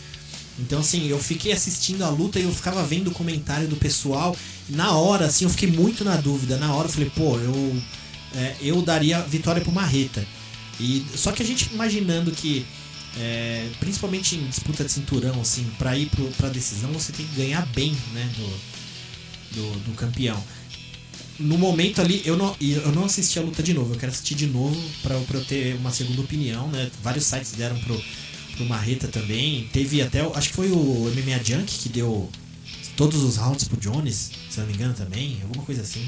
[SPEAKER 1] Então, assim, eu fiquei assistindo a luta e eu ficava vendo o comentário do pessoal. Na hora, assim, eu fiquei muito na dúvida. Na hora eu falei, pô, eu daria vitória pro Marreta. Só que a gente imaginando que, principalmente em disputa de cinturão, assim, pra ir pra decisão, você tem que ganhar bem, né, do campeão. No momento ali, eu não assisti a luta de novo. Eu quero assistir de novo pra eu ter uma segunda opinião, né. Vários sites deram pro Marreta também, teve até, acho que foi o MMA Junk que deu todos os rounds pro Jones, se não me engano também, alguma coisa assim.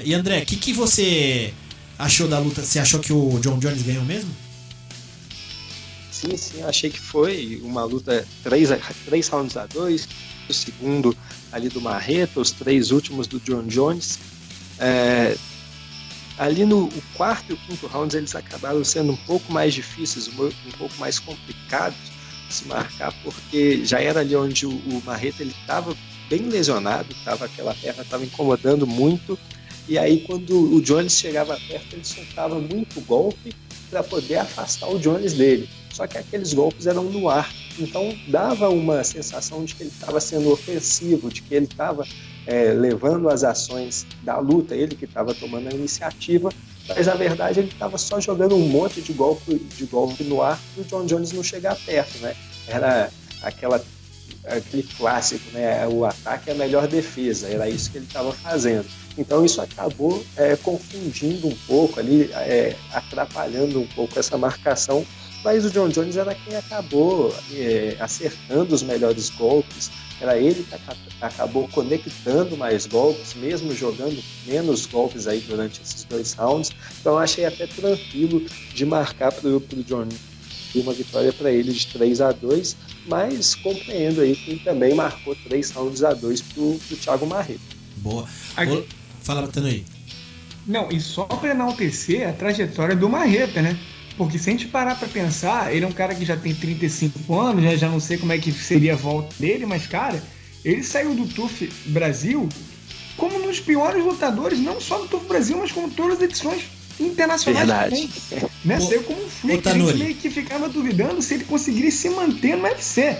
[SPEAKER 1] E André, o que você achou da luta? Você achou que o John Jones ganhou mesmo?
[SPEAKER 2] Sim, achei que foi uma luta 3 rounds a 2, o segundo ali do Marreta, os 3 últimos do John Jones. Ali no quarto e o quinto rounds eles acabaram sendo um pouco mais difíceis, um pouco mais complicados de se marcar, porque já era ali onde o Marreta estava bem lesionado, aquela perna estava incomodando muito, e aí quando o Jones chegava perto ele soltava muito golpe para poder afastar o Jones dele, só que aqueles golpes eram no ar, então dava uma sensação de que ele estava sendo ofensivo, de que ele estava levando as ações da luta, ele que estava tomando a iniciativa, mas na verdade ele estava só jogando um monte de golpe no ar para o John Jones não chegar perto, né? Era aquele clássico, né? O ataque é a melhor defesa, era isso que ele estava fazendo. Então isso acabou confundindo um pouco ali, atrapalhando um pouco essa marcação, mas o John Jones era quem acabou acertando os melhores golpes, era ele que acabou conectando mais golpes, mesmo jogando menos golpes aí durante esses 2 rounds. Então eu achei até tranquilo de marcar para o John e uma vitória para ele de 3-2, mas compreendo aí que também marcou 3 rounds a 2 para o Thiago Marreta.
[SPEAKER 1] Boa. Fala, Batano aí.
[SPEAKER 4] Não, e só para enaltecer a trajetória do Marreta, né? Porque se a gente parar pra pensar, ele é um cara que já tem 35 anos, né? Já não sei como é que seria a volta dele, mas, cara, ele saiu do TUF Brasil como um dos piores lutadores, não só do TUF Brasil, mas como todas as edições internacionais também. Né? Saiu como um freak, a gente meio que ficava duvidando se ele conseguiria se manter no UFC.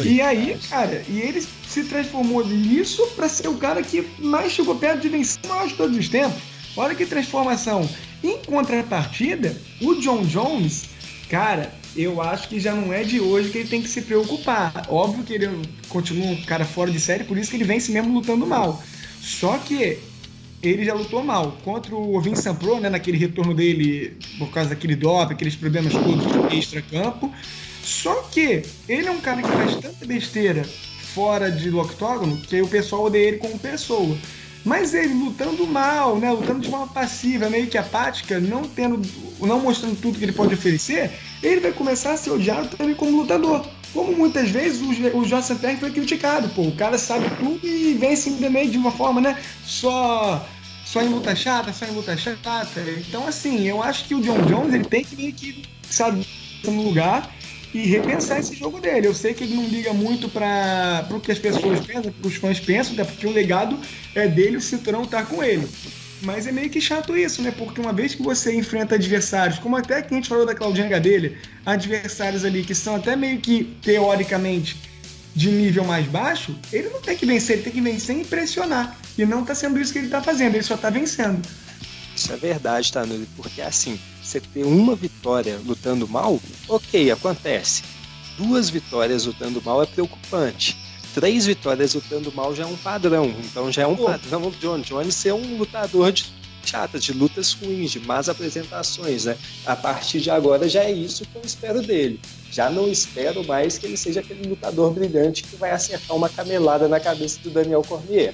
[SPEAKER 4] E aí, cara, ele se transformou nisso pra ser o cara que mais chegou perto de vencer o maior de todos os tempos. Olha que transformação. Em contrapartida, o John Jones, cara, eu acho que já não é de hoje que ele tem que se preocupar. Óbvio que ele continua um cara fora de série, por isso que ele vence mesmo lutando mal. Só que ele já lutou mal contra o Vincent Pro, né, naquele retorno dele por causa daquele doping, aqueles problemas todos extra-campo. Só que ele é um cara que faz tanta besteira fora do octógono que aí o pessoal odeia ele como pessoa. Mas ele lutando mal, né, lutando de forma passiva, meio que apática, não mostrando tudo que ele pode oferecer, ele vai começar a ser odiado também como lutador. Como muitas vezes o Josh Perry foi criticado, pô, o cara sabe tudo e vence meio de uma forma, né, só em luta chata. Então, assim, eu acho que o John Jones, ele tem que meio que, sabe, no lugar e repensar esse jogo dele. Eu sei que ele não liga muito para o que as pessoas pensam, para os fãs pensam, até porque o legado é dele, o cinturão tá com ele. Mas é meio que chato isso, né? Porque uma vez que você enfrenta adversários, como até que a gente falou da Claudinha Gadelha, adversários ali que são até meio que, teoricamente, de nível mais baixo, ele não tem que vencer, ele tem que vencer e impressionar. E não tá sendo isso que ele tá fazendo, ele só tá vencendo.
[SPEAKER 2] Isso é verdade, Tanuri, porque assim, você ter uma vitória lutando mal, ok, acontece. 2 vitórias lutando mal é preocupante. 3 vitórias lutando mal já é um padrão. Então já é um padrão o John Jones ser um lutador chatas, de lutas ruins, de más apresentações, né? A partir de agora já é isso que eu espero dele. Já não espero mais que ele seja aquele lutador brilhante que vai acertar uma camelada na cabeça do Daniel Cormier.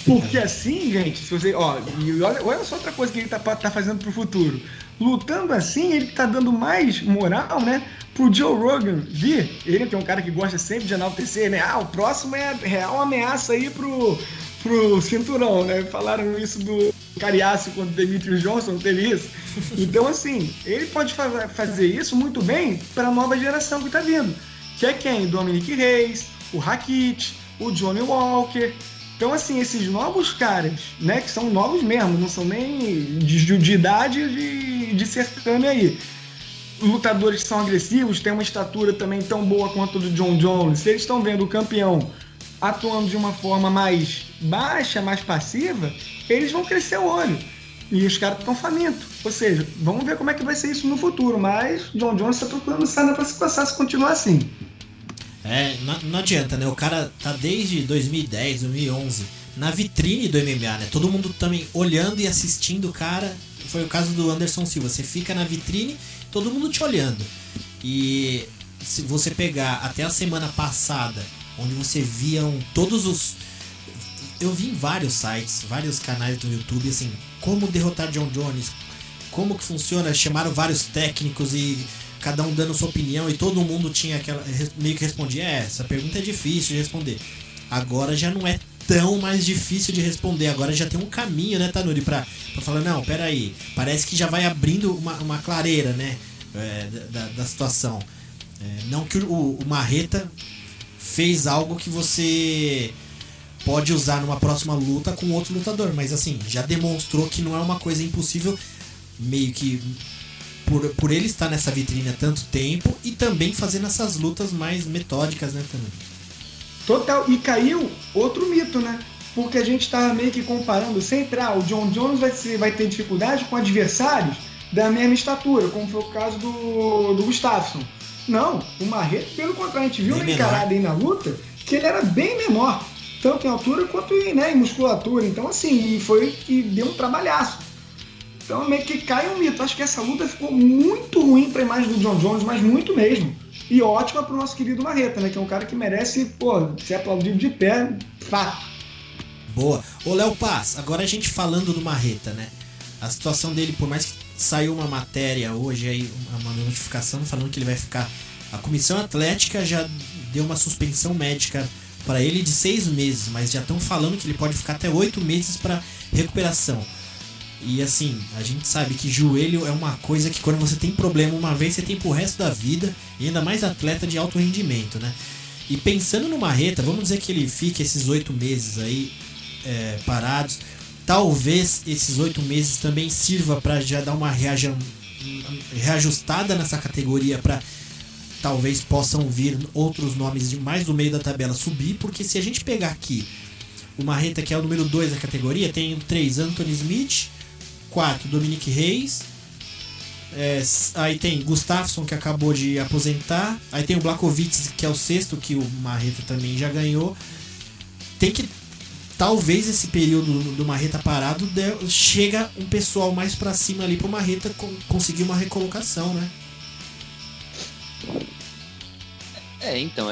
[SPEAKER 4] Porque assim, gente, se você. Ó, e olha só outra coisa que ele tá fazendo pro futuro. Lutando assim, ele tá dando mais moral, né? Pro Joe Rogan vir. Ele que é um cara que gosta sempre de enaltecer, né? O próximo é a real ameaça aí pro cinturão, né? Falaram isso do Cariace contra o Demetrius Johnson, teve isso. Então, assim, ele pode fazer isso muito bem para a nova geração que tá vindo. Que é quem? Dominic Reyes, o Rakic, o Johnny Walker. Então, assim, esses novos caras, né, que são novos mesmo, não são nem de idade de cercânia aí. Lutadores que são agressivos, têm uma estatura também tão boa quanto a do John Jones. Se eles estão vendo o campeão atuando de uma forma mais baixa, mais passiva, eles vão crescer o olho. E os caras estão famintos. Ou seja, vamos ver como é que vai ser isso no futuro. Mas John Jones está procurando sair para se passar se continuar assim.
[SPEAKER 1] Não adianta, né? O cara tá desde 2010, 2011 na vitrine do MMA, né? Todo mundo também olhando e assistindo o cara. Foi o caso do Anderson Silva. Você fica na vitrine, todo mundo te olhando. E se você pegar até a semana passada, onde você viam todos os... Eu vi em vários sites, vários canais do YouTube, assim, como derrotar John Jones, como que funciona. Chamaram vários técnicos e cada um dando sua opinião, e todo mundo tinha aquela, meio que respondia, essa pergunta é difícil de responder. Agora já não é tão mais difícil de responder, agora já tem um caminho, né, Tanuri, pra falar, não, peraí, parece que já vai abrindo uma clareira, né, da situação. Não que o Marreta fez algo que você pode usar numa próxima luta com outro lutador, mas assim, já demonstrou que não é uma coisa impossível, meio que por ele estar nessa vitrine há tanto tempo e também fazendo essas lutas mais metódicas, né, também.
[SPEAKER 4] Total, e caiu outro mito, né? Porque a gente tava meio que comparando sempre, o John Jones vai ter dificuldade com adversários da mesma estatura, como foi o caso do Gustafsson. Não, o Marreta, pelo contrário, a gente viu na encarada aí na luta que ele era bem menor, tanto em altura quanto em musculatura. Então, assim, foi que deu um trabalhaço. Então, meio que cai um mito. Acho que essa luta ficou muito ruim para a imagem do John Jones, mas muito mesmo. E ótima para o nosso querido Marreta, né? Que é um cara que merece, ser aplaudido de pé, fato.
[SPEAKER 1] Boa. Ô, Léo Paz, agora a gente falando do Marreta, né? A situação dele, por mais que saiu uma matéria hoje, aí, uma notificação falando que ele vai ficar... A Comissão Atlética já deu uma suspensão médica para ele de 6 meses, mas já estão falando que ele pode ficar até 8 meses para recuperação. E assim, a gente sabe que joelho é uma coisa que quando você tem problema uma vez, você tem pro resto da vida, e ainda mais atleta de alto rendimento, né? E pensando no Marreta, vamos dizer que ele fique esses 8 meses aí parados. Talvez esses 8 meses também sirva para já dar uma reajustada nessa categoria, para talvez possam vir outros nomes de mais do meio da tabela subir, porque se a gente pegar aqui o Marreta, que é o número 2 da categoria, tem o 3 Anthony Smith, 4 Dominic Reyes, aí tem Gustafsson, que acabou de aposentar, aí tem o Blachowicz, que é o 6º, que o Marreta também já ganhou. Tem que, talvez esse período do Marreta parado chega um pessoal mais pra cima ali pro Marreta conseguir uma recolocação, né?
[SPEAKER 3] Então,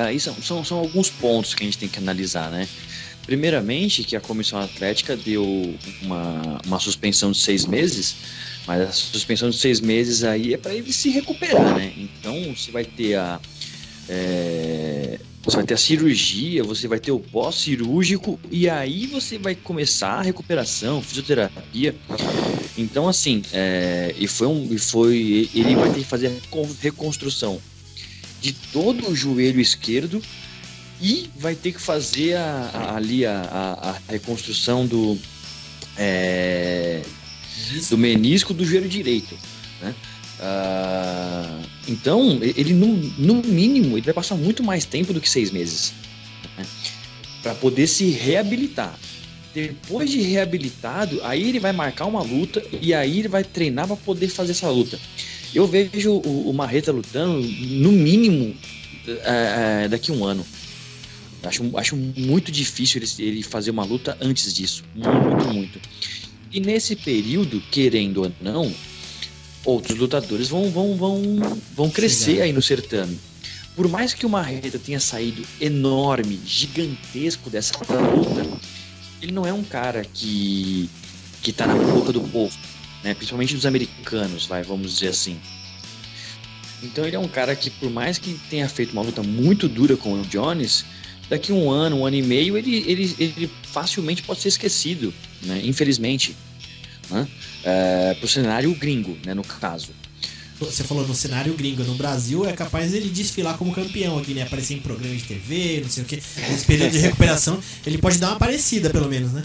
[SPEAKER 3] aí são alguns pontos que a gente tem que analisar, né? Primeiramente, que a Comissão Atlética deu uma suspensão de 6 meses, mas a suspensão de 6 meses aí é para ele se recuperar, né? Então, você vai ter a cirurgia, você vai ter o pós-cirúrgico, e aí você vai começar a recuperação, fisioterapia. Então, assim, ele vai ter que fazer a reconstrução de todo o joelho esquerdo, e vai ter que fazer a reconstrução do menisco do joelho direito, né? Então, ele no mínimo ele vai passar muito mais tempo do que 6 meses, né? Para poder se reabilitar. Depois de reabilitado, aí ele vai marcar uma luta, e aí ele vai treinar para poder fazer essa luta. Eu vejo o Marreta lutando no mínimo daqui a 1 ano. Acho muito difícil ele fazer uma luta antes disso. Muito, muito. E nesse período, querendo ou não, outros lutadores vão crescer aí no certame. Por mais que o Marreta tenha saído enorme, gigantesco dessa luta, ele não é um cara que tá na boca do povo, né? Principalmente dos americanos, vamos dizer assim. Então ele é um cara que, por mais que tenha feito uma luta muito dura com o Jones, daqui um ano e meio, ele facilmente pode ser esquecido, né? Infelizmente, né? Pro cenário gringo, né? No caso.
[SPEAKER 1] Você falou no cenário gringo. No Brasil é capaz ele desfilar como campeão aqui, né? Aparecer em programa de TV, não sei o que. Nesse período de recuperação, ele pode dar uma parecida, pelo menos, né?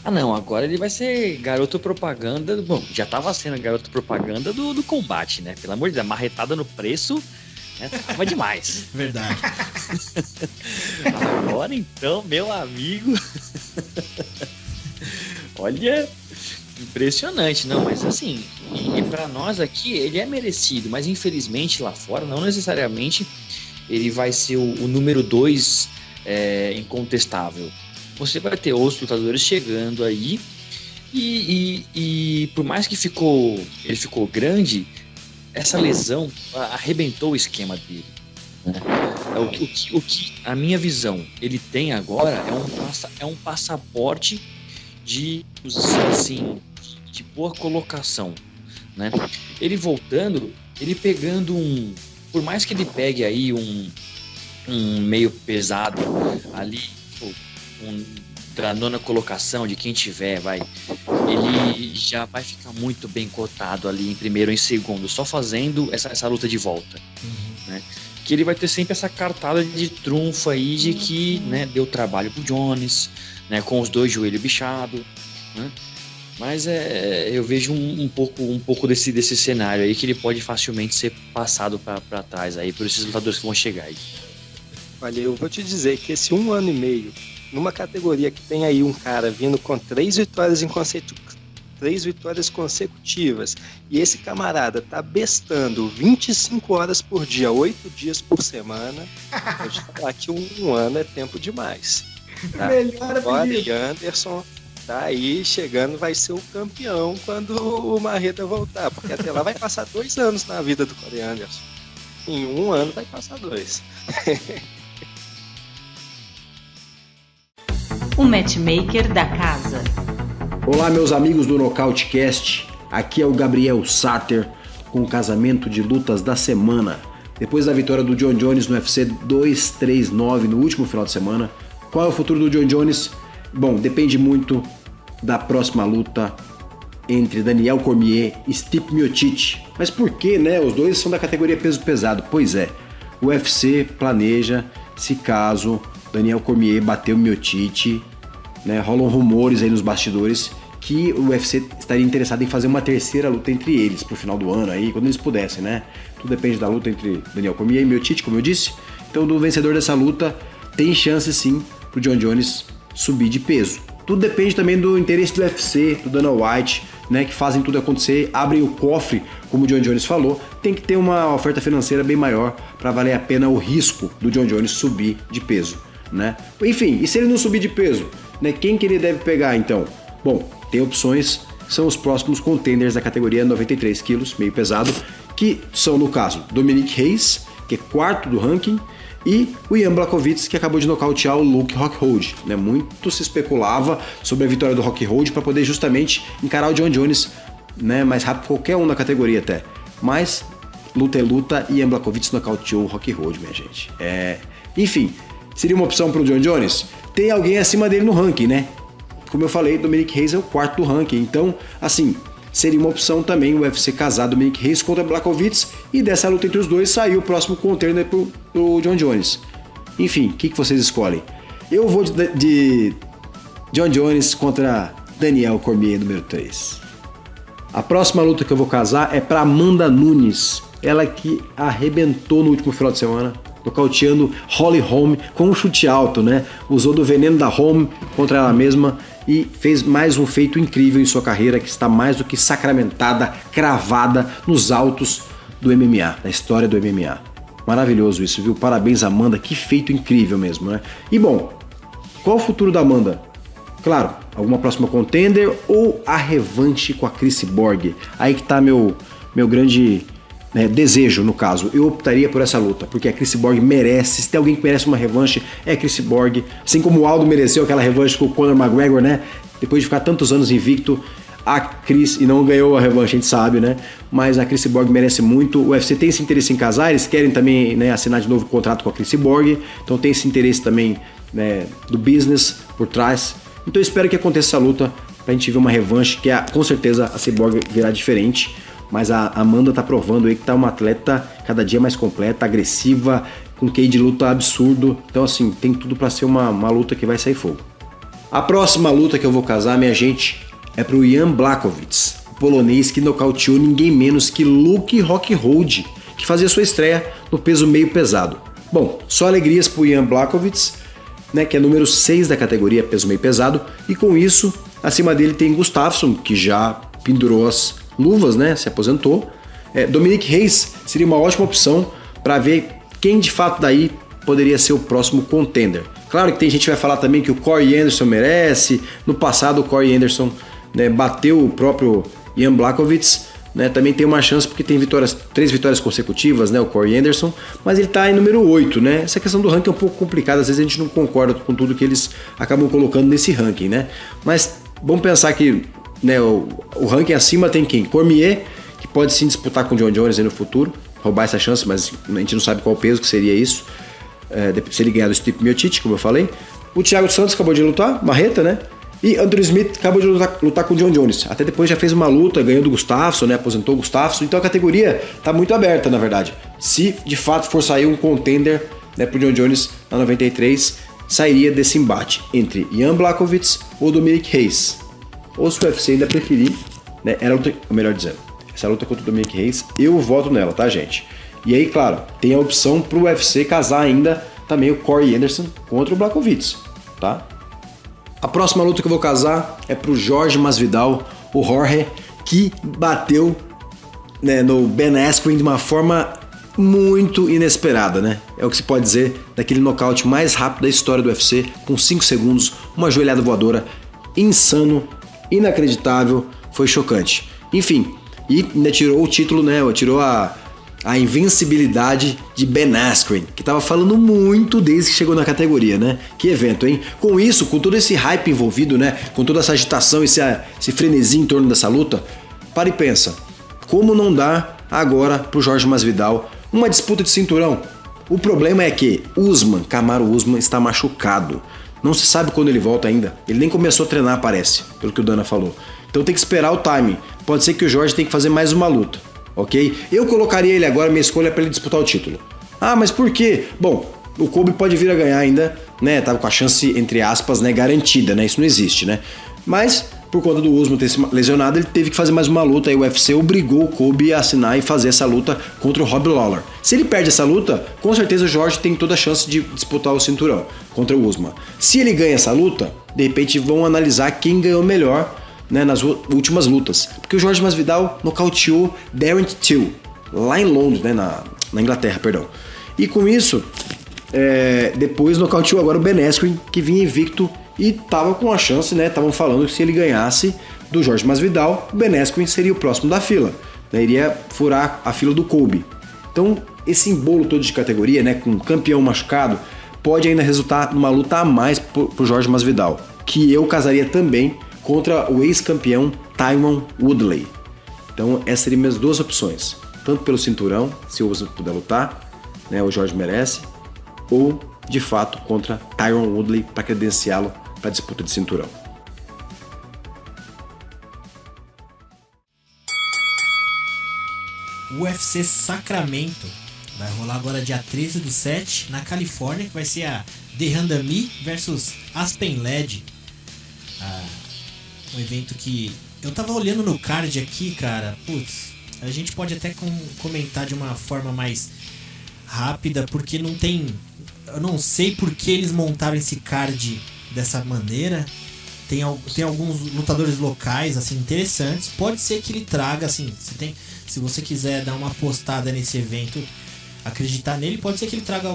[SPEAKER 3] Ah, não, agora ele vai ser garoto propaganda. Bom, já tava sendo garoto propaganda do combate, né? Pelo amor de Deus, marretada no preço, né? Tava demais.
[SPEAKER 1] Verdade.
[SPEAKER 3] Agora então, meu amigo. Olha, impressionante, não, mas assim, e pra nós aqui ele é merecido, mas infelizmente lá fora, não necessariamente ele vai ser o número 2 incontestável. Você vai ter outros lutadores chegando aí e por mais que ele ficou grande, essa lesão arrebentou o esquema dele, né? O que a minha visão ele tem agora é um passaporte de boa colocação, né? Ele voltando, ele pegando por mais que ele pegue aí um meio pesado ali, da nona colocação de quem tiver, ele já vai ficar muito bem cotado ali em primeiro ou em segundo, só fazendo essa luta de volta, né? Que ele vai ter sempre essa cartada de trunfo aí de que, né, deu trabalho pro Jones, né, com os 2 joelhos bichados, né? Mas eu vejo um pouco desse cenário aí que ele pode facilmente ser passado para trás aí por esses lutadores que vão chegar aí.
[SPEAKER 2] Olha, eu vou te dizer que esse 1 ano e meio, numa categoria que tem aí um cara vindo com 3 vitórias consecutivas, e esse camarada tá bestando 25 horas por dia, 8 dias por semana, vou te falar que um ano é tempo demais. Tá? Agora Anderson tá aí chegando, vai ser o campeão quando o Marreta voltar, porque até lá vai passar 2 anos na vida do Corey Anderson. Em 1 ano vai passar 2.
[SPEAKER 5] O matchmaker da casa.
[SPEAKER 6] Olá, meus amigos do Nocautecast. Aqui é o Gabriel Sarter com o casamento de lutas da semana. Depois da vitória do Jon Jones no UFC 239 no último final de semana, qual é o futuro do Jon Jones? Bom, depende muito da próxima luta entre Daniel Cormier e Stipe Miocic. Mas por que, né? Os dois são da categoria peso pesado. Pois é, o UFC planeja, se caso Daniel Cormier bater o Miocic, né? Rolam rumores aí nos bastidores que o UFC estaria interessado em fazer uma terceira luta entre eles pro final do ano aí, quando eles pudessem, né? Tudo depende da luta entre Daniel Cormier e Miocic, como eu disse. Então, do vencedor dessa luta tem chance sim pro Jon Jones subir de peso. Tudo depende também do interesse do UFC, do Dana White, né, que fazem tudo acontecer, abrem o cofre, como o Jon Jones falou. Tem que ter uma oferta financeira bem maior para valer a pena o risco do Jon Jones subir de peso, né? Enfim, e se ele não subir de peso, né, quem que ele deve pegar então? Bom, tem opções, são os próximos contenders da categoria 93 quilos, meio pesado, que são, no caso, Dominic Reyes, que é 4º do ranking, e o Jan Blachowicz, que acabou de nocautear o Luke Rockhold, né? Muito se especulava sobre a vitória do Rockhold para poder justamente encarar o Jon Jones, né, mais rápido que qualquer um na categoria até. Mas luta é luta e Jan Blachowicz nocauteou o Rockhold, minha gente. Enfim, seria uma opção para o Jon Jones? Tem alguém acima dele no ranking, né? Como eu falei, Dominic Reyes é o 4º do ranking, então, assim, seria uma opção também o UFC casar Dominic Reyes contra Blachowicz, e dessa luta entre os dois saiu o próximo contender pro Jon Jones. Enfim, o que vocês escolhem? Eu vou de Jon Jones contra Daniel Cormier, número 3. A próxima luta que eu vou casar é para Amanda Nunes, ela que arrebentou no último final de semana, nocauteando Holly Holm com um chute alto, né? Usou do veneno da Holm contra ela mesma e fez mais um feito incrível em sua carreira, que está mais do que sacramentada, cravada nos altos do MMA, da história do MMA. Maravilhoso isso, viu? Parabéns, Amanda, que feito incrível mesmo, né? E bom, qual o futuro da Amanda? Claro, alguma próxima contender ou a revanche com a Cris Borg. Aí que tá meu grande desejo, no caso. Eu optaria por essa luta, porque a Cris Borg merece. Se tem alguém que merece uma revanche, é a Cris Borg. Assim como o Aldo mereceu aquela revanche com o Conor McGregor, né? Depois de ficar tantos anos invicto, a Cris, e não ganhou a revanche, a gente sabe, né? Mas a Cris Borg merece muito. O UFC tem esse interesse em casar, eles querem também, né, assinar de novo o contrato com a Cris Borg. Então tem esse interesse também, né, do business por trás. Então eu espero que aconteça essa luta pra gente ver uma revanche, que com certeza a Cyborg virá diferente. Mas a Amanda tá provando aí que tá uma atleta cada dia mais completa, agressiva, com QI de luta absurdo. Então assim, tem tudo pra ser uma luta que vai sair fogo. A próxima luta que eu vou casar, minha gente, é pro Jan Blachowicz, o polonês que nocauteou ninguém menos que Luke Rockhold, que fazia sua estreia no peso meio pesado. Bom, só alegrias pro Jan Blachowicz, né, que é número 6 da categoria peso meio pesado, e com isso, acima dele tem Gustafsson, que já pendurou as luvas, né, se aposentou. Dominic Reyes seria uma ótima opção para ver quem de fato daí poderia ser o próximo contender. Claro que tem gente que vai falar também que o Corey Anderson merece. No passado o Corey Anderson, né, bateu o próprio Jan Blachowicz, né, também tem uma chance porque tem 3 vitórias consecutivas, né, o Corey Anderson, mas ele está em número 8, né? Essa questão do ranking é um pouco complicada, às vezes a gente não concorda com tudo que eles acabam colocando nesse ranking, né? Mas vamos pensar que, né, o ranking acima tem quem? Cormier, que pode sim disputar com o John Jones aí no futuro, roubar essa chance, mas a gente não sabe qual peso que seria isso, se ele ganhar do Stipe Miocic, como eu falei. O Thiago Santos acabou de lutar, marreta, né? E Anthony Smith acabou de lutar com o John Jones. Até depois já fez uma luta, ganhou do Gustafsson, né? Aposentou o Gustafsson. Então a categoria tá muito aberta, na verdade. Se de fato for sair um contender, né, pro John Jones na 93, sairia desse embate entre Jan Blachowicz ou Dominic Reyes. Ou se o UFC ainda preferir, né? Melhor dizendo, essa luta contra o Dominic Reyes, eu voto nela, tá, gente? E aí, claro, tem a opção pro UFC casar ainda também o Corey Anderson contra o Blachowicz, tá? A próxima luta que eu vou casar é pro Jorge Masvidal, o Jorge, que bateu, né, no Ben Askren de uma forma muito inesperada, né? É o que se pode dizer daquele nocaute mais rápido da história do UFC, com 5 segundos, uma joelhada voadora, insano, inacreditável, foi chocante. Enfim, e né, tirou o título, né? Tirou a invencibilidade de Ben Askren, que tava falando muito desde que chegou na categoria, né? Que evento, hein? Com isso, com todo esse hype envolvido, né? Com toda essa agitação, esse frenesi em torno dessa luta, para e pensa, como não dá agora pro Jorge Masvidal uma disputa de cinturão? O problema é que Kamaru Usman está machucado. Não se sabe quando ele volta ainda. Ele nem começou a treinar, parece, pelo que o Dana falou. Então tem que esperar o timing. Pode ser que o Jorge tenha que fazer mais uma luta. Ok? Eu colocaria ele agora, minha escolha é para ele disputar o título. Ah, mas por quê? Bom, o Colby pode vir a ganhar ainda, né? Tava com a chance, entre aspas, né, garantida, né? Isso não existe, né? Mas, por conta do Usman ter se lesionado, ele teve que fazer mais uma luta e o UFC obrigou o Colby a assinar e fazer essa luta contra o Rob Lawler. Se ele perde essa luta, com certeza o Jorge tem toda a chance de disputar o cinturão contra o Usman. Se ele ganha essa luta, de repente vão analisar quem ganhou melhor, né, nas últimas lutas. Porque o Jorge Masvidal nocauteou Darren Till, lá em Londres, né, na Inglaterra, perdão. E com isso, depois nocauteou agora o Ben Askren, que vinha invicto e tava com a chance, né, estavam falando que se ele ganhasse do Jorge Masvidal, o Ben Askren seria o próximo da fila, né, iria furar a fila do Colby. Então, esse embolo todo de categoria, né, com um campeão machucado, pode ainda resultar numa luta a mais pro Jorge Masvidal, que eu casaria também contra o ex-campeão Tyron Woodley. Então essas seriam minhas duas opções, tanto pelo cinturão, se o Usman puder lutar, né, o Jorge merece, ou de fato contra Tyron Woodley para credenciá-lo para a disputa de cinturão.
[SPEAKER 1] O UFC Sacramento vai rolar agora dia 13/7 na Califórnia, que vai ser a Derrandami versus Aspen Ladd. Um evento que eu tava olhando no card aqui, cara. Putz, a gente pode até comentar de uma forma mais rápida, porque não tem... Eu não sei por que eles montaram esse card dessa maneira. Tem alguns lutadores locais, assim, interessantes. Pode ser que ele traga, assim, se você quiser dar uma apostada nesse evento, acreditar nele, pode ser que ele traga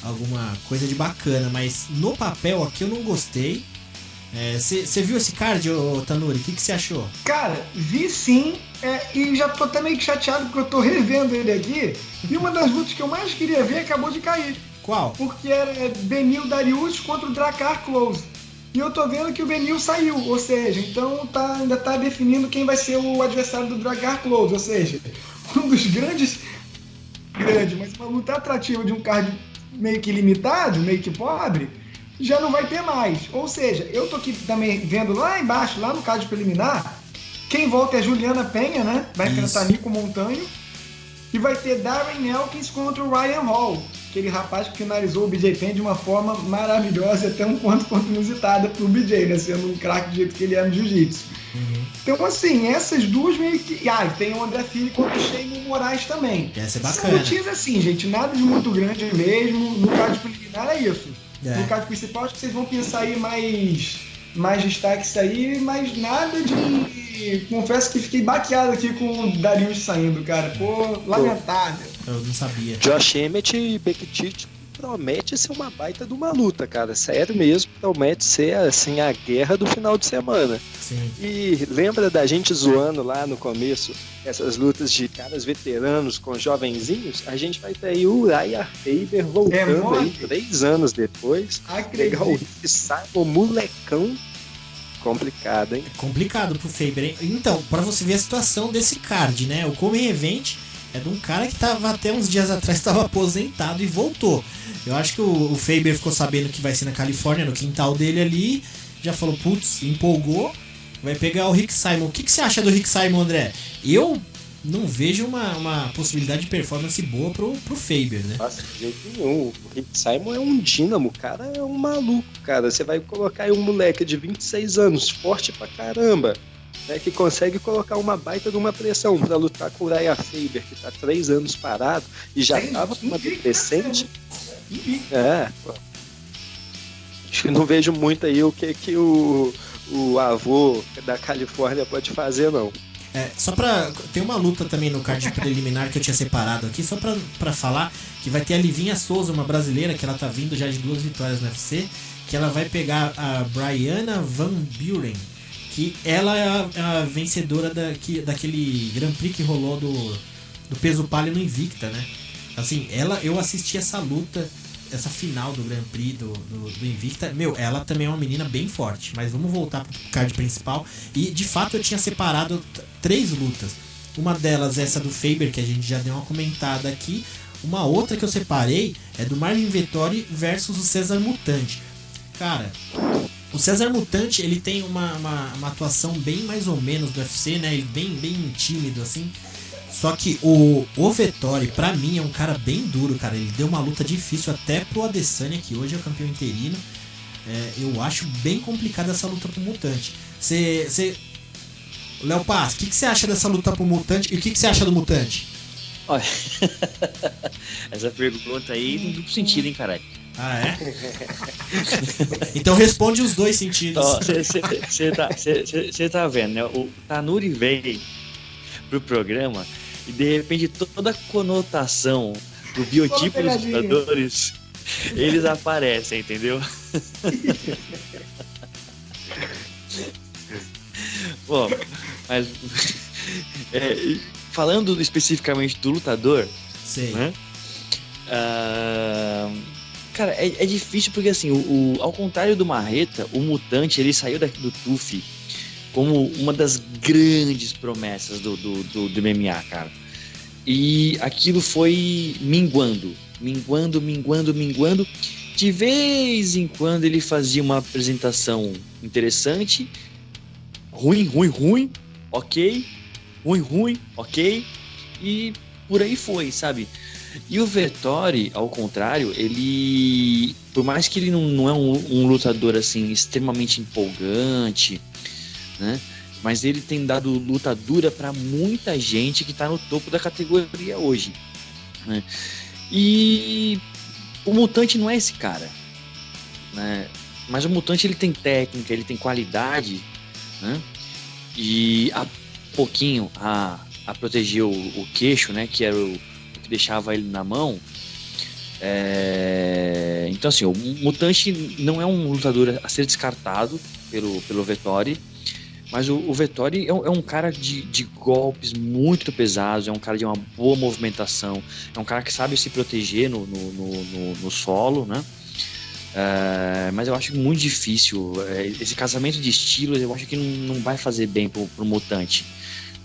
[SPEAKER 1] alguma coisa de bacana, mas no papel aqui eu não gostei. Você viu esse card, Tanuri? O que você achou?
[SPEAKER 4] Cara, vi sim, e já tô até meio que chateado porque eu tô revendo ele aqui. E uma das lutas que eu mais queria ver acabou de cair.
[SPEAKER 1] Qual?
[SPEAKER 4] Porque era Beneil Dariush contra o Drakkar Klose. E eu tô vendo que o Beneil saiu, ou seja, então ainda tá definindo quem vai ser o adversário do Drakkar Klose. Ou seja, um dos grande, mas uma luta atrativa de um card meio que limitado, meio que pobre, já não vai ter mais. Ou seja, eu tô aqui também vendo lá embaixo, lá no card preliminar, quem volta é a Juliana Penha, né? Vai enfrentar Nico Montanho. E vai ter Darren Elkins contra o Ryan Hall, aquele rapaz que finalizou o BJ Penn de uma forma maravilhosa e até um quanto inusitada pro BJ, né? Sendo um craque do jeito que ele é no jiu-jitsu. Então, assim, essas duas meio que... e tem o André Fili contra o Sheamus Moraes também.
[SPEAKER 1] Essa é bacana.
[SPEAKER 4] São lutinhas assim, gente, nada de muito grande mesmo. No card preliminar é isso. No card principal, acho que vocês vão pensar aí mais destaques aí, mas nada de... Confesso que fiquei baqueado aqui com o Dariush saindo, cara. Pô, lamentável.
[SPEAKER 1] Eu não sabia.
[SPEAKER 2] Josh Emmett e Bektic promete ser uma baita de uma luta, cara. Sério mesmo, promete ser, assim, a guerra do final de semana.
[SPEAKER 1] Sim.
[SPEAKER 2] E lembra da gente zoando lá no começo essas lutas de caras veteranos com jovenzinhos? A gente vai ter aí o Uriah Faber voltando aí 3 anos depois. Pegar o Rick Simon, molecão. Complicado, hein?
[SPEAKER 1] É complicado pro Faber, hein? Então, pra você ver a situação desse card, né? O Come Event é de um cara que tava até uns dias atrás tava aposentado e voltou. Eu acho que o Faber ficou sabendo que vai ser na Califórnia, no quintal dele ali, já falou, putz, empolgou, vai pegar o Rick Simon. O que você acha do Rick Simon, André? Eu não vejo uma possibilidade de performance boa pro Faber, né?
[SPEAKER 2] Nossa, de jeito nenhum. O Rick Simon é um dínamo, o cara é um maluco, cara. Você vai colocar aí um moleque de 26 anos, forte pra caramba, né, que consegue colocar uma baita de uma pressão pra lutar com o Uriah Faber, que tá 3 anos parado e já tava com uma decrescente. Acho que não vejo muito aí o que o avô da Califórnia pode fazer, não.
[SPEAKER 1] Só pra... Tem uma luta também no card preliminar que eu tinha separado aqui, só pra falar que vai ter a Livinha Souza, uma brasileira, que ela tá vindo já de 2 vitórias no UFC, que ela vai pegar a Brianna Van Buren, que ela é a vencedora daquele Grand Prix que rolou do peso palha no Invicta, né? Assim, eu assisti essa luta, essa final do Grand Prix do Invicta. Meu, ela também é uma menina bem forte, mas vamos voltar pro card principal. E de fato eu tinha separado 3 lutas. Uma delas é essa do Faber, que a gente já deu uma comentada aqui. Uma outra que eu separei é do Marvin Vettori versus o César Mutante. Cara, o César Mutante, ele tem uma atuação bem mais ou menos do UFC, né? Ele bem tímido, assim. Só que o Vettori, pra mim, é um cara bem duro, cara. Ele deu uma luta difícil até pro Adesanya, que hoje é o campeão interino. Eu acho bem complicada essa luta pro Mutante. Léo Paz, o que você acha dessa luta pro Mutante e o que você acha do Mutante?
[SPEAKER 3] Olha, essa pergunta aí tem duplo sentido, hein, caralho.
[SPEAKER 1] Ah, é? Então responde os 2 sentidos.
[SPEAKER 3] Você tá vendo, né? O Tanuri veio pro programa e de repente toda a conotação do biotipo dos lutadores, eles aparecem, entendeu? Bom, mas falando especificamente do lutador,
[SPEAKER 1] sei,
[SPEAKER 3] né? Cara, é difícil porque assim, ao contrário do Marreta, o Mutante ele saiu do TUF como uma das grandes promessas do MMA, cara. E aquilo foi minguando. De vez em quando ele fazia uma apresentação interessante. Ruim, ok. Ruim, ok. E por aí foi, sabe? E o Vettori, ao contrário, ele... Por mais que ele não é um lutador, assim, extremamente empolgante, né? Mas ele tem dado luta dura pra muita gente que tá no topo da categoria hoje, né? E o Mutante não é esse cara, né? Mas o Mutante ele tem técnica, ele tem qualidade, né? E há pouquinho a proteger o queixo, né? Que era o que deixava ele na mão. Então assim, o Mutante não é um lutador a ser descartado pelo Vettori, mas o Vettori é um cara de golpes muito pesados, é um cara de uma boa movimentação, é um cara que sabe se proteger no solo, né? Mas eu acho muito difícil. Esse casamento de estilos eu acho que não vai fazer bem pro Mutante,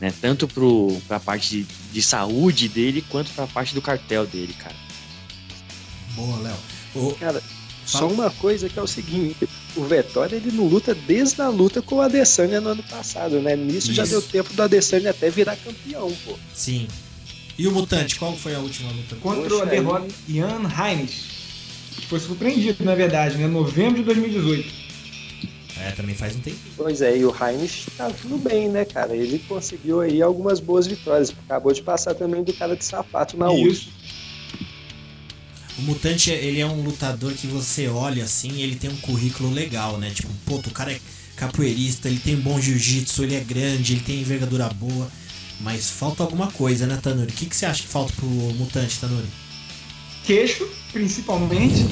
[SPEAKER 3] né? Tanto pra parte de saúde dele, quanto pra parte do cartel dele, cara.
[SPEAKER 1] Boa, Léo.
[SPEAKER 2] Cara, só uma coisa que é o seguinte: o Vettori ele não luta desde a luta com o Adesanya no ano passado, né? Nisso já deu tempo do Adesanya até virar campeão, pô.
[SPEAKER 1] Sim. E o Mutante, qual foi a última luta?
[SPEAKER 4] Contra o derrota Ian Heinisch, que foi surpreendido, na verdade, né? Novembro de 2018.
[SPEAKER 1] Também faz um tempo.
[SPEAKER 2] Pois é, e o Heinisch tá tudo bem, né, cara? Ele conseguiu aí algumas boas vitórias. Acabou de passar também do cara de sapato na última.
[SPEAKER 1] O Mutante, ele é um lutador que você olha assim, ele tem um currículo legal, né? Tipo, pô, o cara é capoeirista, ele tem bom jiu-jitsu, ele é grande, ele tem envergadura boa. Mas falta alguma coisa, né, Tanuri? O que você acha que falta pro Mutante, Tanuri?
[SPEAKER 4] Queixo, principalmente.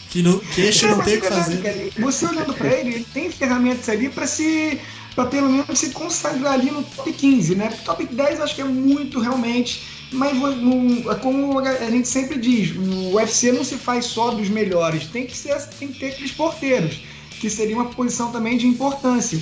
[SPEAKER 1] Que no queixo não tem o que fazer.
[SPEAKER 4] Cara, você olhando pra ele tem ferramentas ali pra pelo menos se consagrar ali no top 15, né? Top 10 eu acho que é muito realmente, mas como a gente sempre diz, o UFC não se faz só dos melhores, tem que ter aqueles porteiros, que seria uma posição também de importância.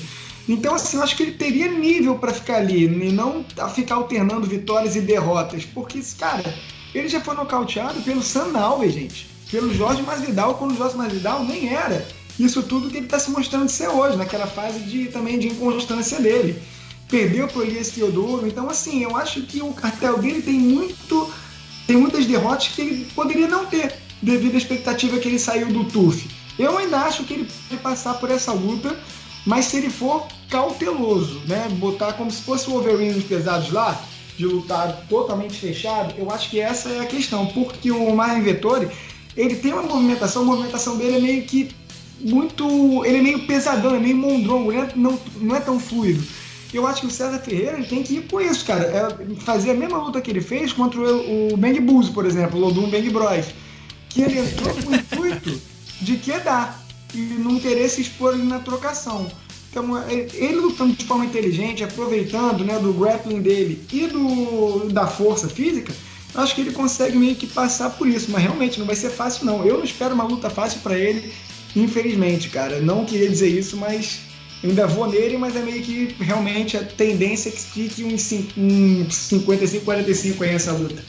[SPEAKER 4] Então, assim, eu acho que ele teria nível pra ficar ali, e não ficar alternando vitórias e derrotas, porque, cara, ele já foi nocauteado pelo Sam Alvey, gente. Pelo Jorge Masvidal, quando o Jorge Masvidal nem era isso tudo que ele está se mostrando ser hoje, naquela fase também de inconstância dele. Perdeu para o Elias Teodoro, então assim, eu acho que o cartel dele tem muitas derrotas que ele poderia não ter, devido à expectativa que ele saiu do TUF. Eu ainda acho que ele pode passar por essa luta, mas se ele for cauteloso, né, botar como se fosse o Wolverine nos pesados lá, de lutar totalmente fechado, eu acho que essa é a questão, porque o Marvin Vettori, ele tem uma movimentação, a movimentação dele é meio que ele é meio pesadão, é meio mondrongo, não é tão fluido. Eu acho que o César Ferreira ele tem que ir com isso, cara. Fazer a mesma luta que ele fez contra o Bang Buzz, por exemplo, o Lodum Bang Bros, que ele entrou com o intuito de quedar e não querer se expor na trocação. Então, ele lutando de forma inteligente, aproveitando, né, do grappling dele e da força física, acho que ele consegue meio que passar por isso, mas realmente não vai ser fácil não. Eu não espero uma luta fácil pra ele, infelizmente, cara. Não queria dizer isso, mas eu ainda vou nele, mas é meio que realmente a tendência é que fique um 55-45 aí essa luta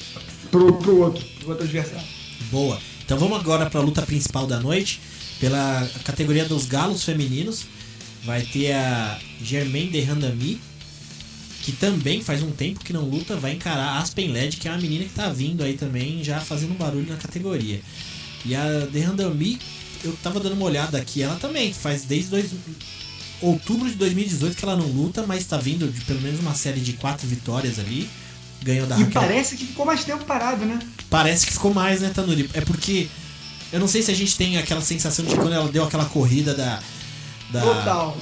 [SPEAKER 4] pro outro adversário.
[SPEAKER 1] Boa. Então vamos agora pra luta principal da noite, pela categoria dos galos femininos. Vai ter a Germaine de Randamie, que também faz um tempo que não luta, vai encarar a Aspen Ladd, que é uma menina que tá vindo aí também, já fazendo um barulho na categoria. E a de Randamie, eu tava dando uma olhada aqui, ela também faz desde outubro de 2018 que ela não luta, mas tá vindo de pelo menos uma série de 4 vitórias ali. Ganhou da Raquel.
[SPEAKER 4] E parece que ficou mais tempo parado, né?
[SPEAKER 1] Parece que ficou mais, né, Tanuri? É porque eu não sei se a gente tem aquela sensação de que quando ela deu aquela corrida
[SPEAKER 4] Total.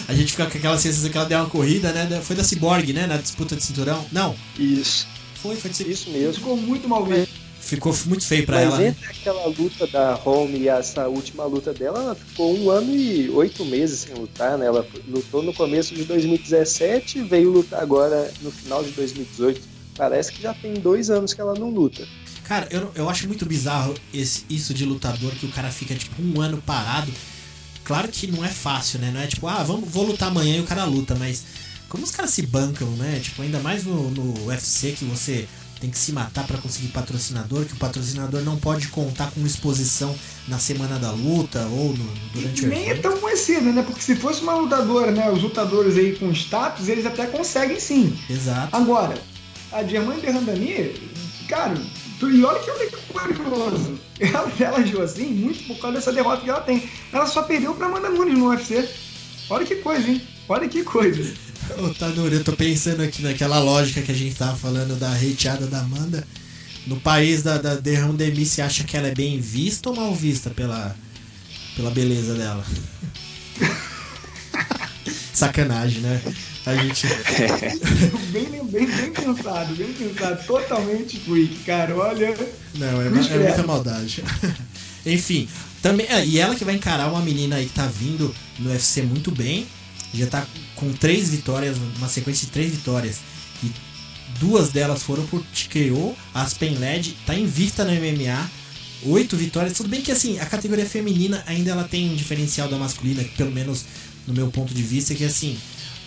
[SPEAKER 1] A gente fica com aquela sensação que ela deu uma corrida, né? Foi da Cyborg, né? Na disputa de cinturão. Não.
[SPEAKER 2] Isso.
[SPEAKER 1] Foi de
[SPEAKER 2] isso mesmo.
[SPEAKER 4] Ficou muito mal visto.
[SPEAKER 1] Ficou muito feio pra ela.
[SPEAKER 2] Mas entre aquela luta da Home e essa última luta dela, ela ficou 1 ano e 8 meses sem lutar, né? Ela lutou no começo de 2017 e veio lutar agora no final de 2018. Parece que já tem 2 anos que ela não luta.
[SPEAKER 1] Cara, eu acho muito bizarro isso de lutador, que o cara fica tipo 1 ano parado. Claro que não é fácil, né? Não é tipo, vou lutar amanhã e o cara luta, mas como os caras se bancam, né? Tipo, ainda mais no UFC, que você tem que se matar pra conseguir patrocinador, que o patrocinador não pode contar com exposição na semana da luta ou durante o evento.
[SPEAKER 4] Nem é tão conhecido, né? Porque se fosse uma lutadora, né? Os lutadores aí com status, eles até conseguem sim.
[SPEAKER 1] Exato.
[SPEAKER 4] Agora, a Germaine de Randamie, cara, e olha que curioso. Ela agiu assim muito por causa dessa derrota que ela tem. Ela só perdeu pra Amanda Nunes no UFC. Olha que coisa, hein? Olha que coisa.
[SPEAKER 1] Ô, Tanuri, eu tô pensando aqui naquela lógica que a gente tava falando da hateada da Amanda. No país da de Randamie, você acha que ela é bem vista ou mal vista pela beleza dela? Sacanagem, né? A gente...
[SPEAKER 4] bem pensado, totalmente freak, cara, olha...
[SPEAKER 1] Não, é muita maldade. Enfim, também, e ela que vai encarar uma menina aí que tá vindo no UFC muito bem, já tá com 3 vitórias, uma sequência de 3 vitórias, e 2 delas foram por TKO. A Aspen Ladd tá invicta no MMA, 8 vitórias, tudo bem que assim, a categoria feminina ainda ela tem um diferencial da masculina, que pelo menos no meu ponto de vista, que assim,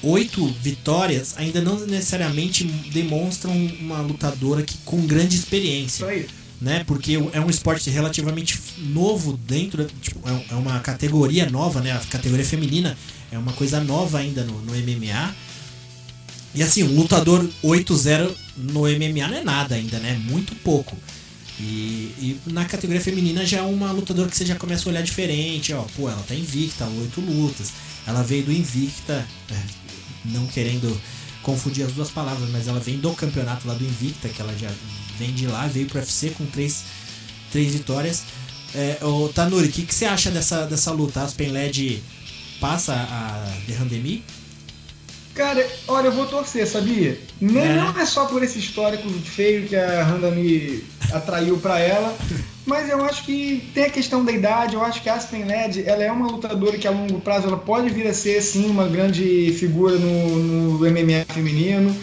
[SPEAKER 1] 8 vitórias ainda não necessariamente demonstram uma lutadora que, com grande experiência. Né? Porque é um esporte relativamente novo dentro, tipo, é uma categoria nova, né? A categoria feminina é uma coisa nova ainda no MMA. E assim, um lutador 8-0 no MMA não é nada ainda, né? Muito pouco. E na categoria feminina já é uma lutadora que você já começa a olhar diferente, ó. Pô, ela tá invicta, 8 lutas. Ela veio do Invicta, não querendo confundir as duas palavras, mas ela vem do campeonato lá do Invicta, que ela já vem de lá, veio pro UFC com 3 vitórias. Ô, Tanuri, o que você acha dessa luta? A Aspen Ladd passa a de Randamie?
[SPEAKER 4] Cara, olha, eu vou torcer, sabia? Não é só por esse histórico feio que a Randamie atraiu pra ela, mas eu acho que tem a questão da idade. Eu acho que a Aspen Ladd, ela é uma lutadora que a longo prazo ela pode vir a ser, sim, uma grande figura no MMA feminino.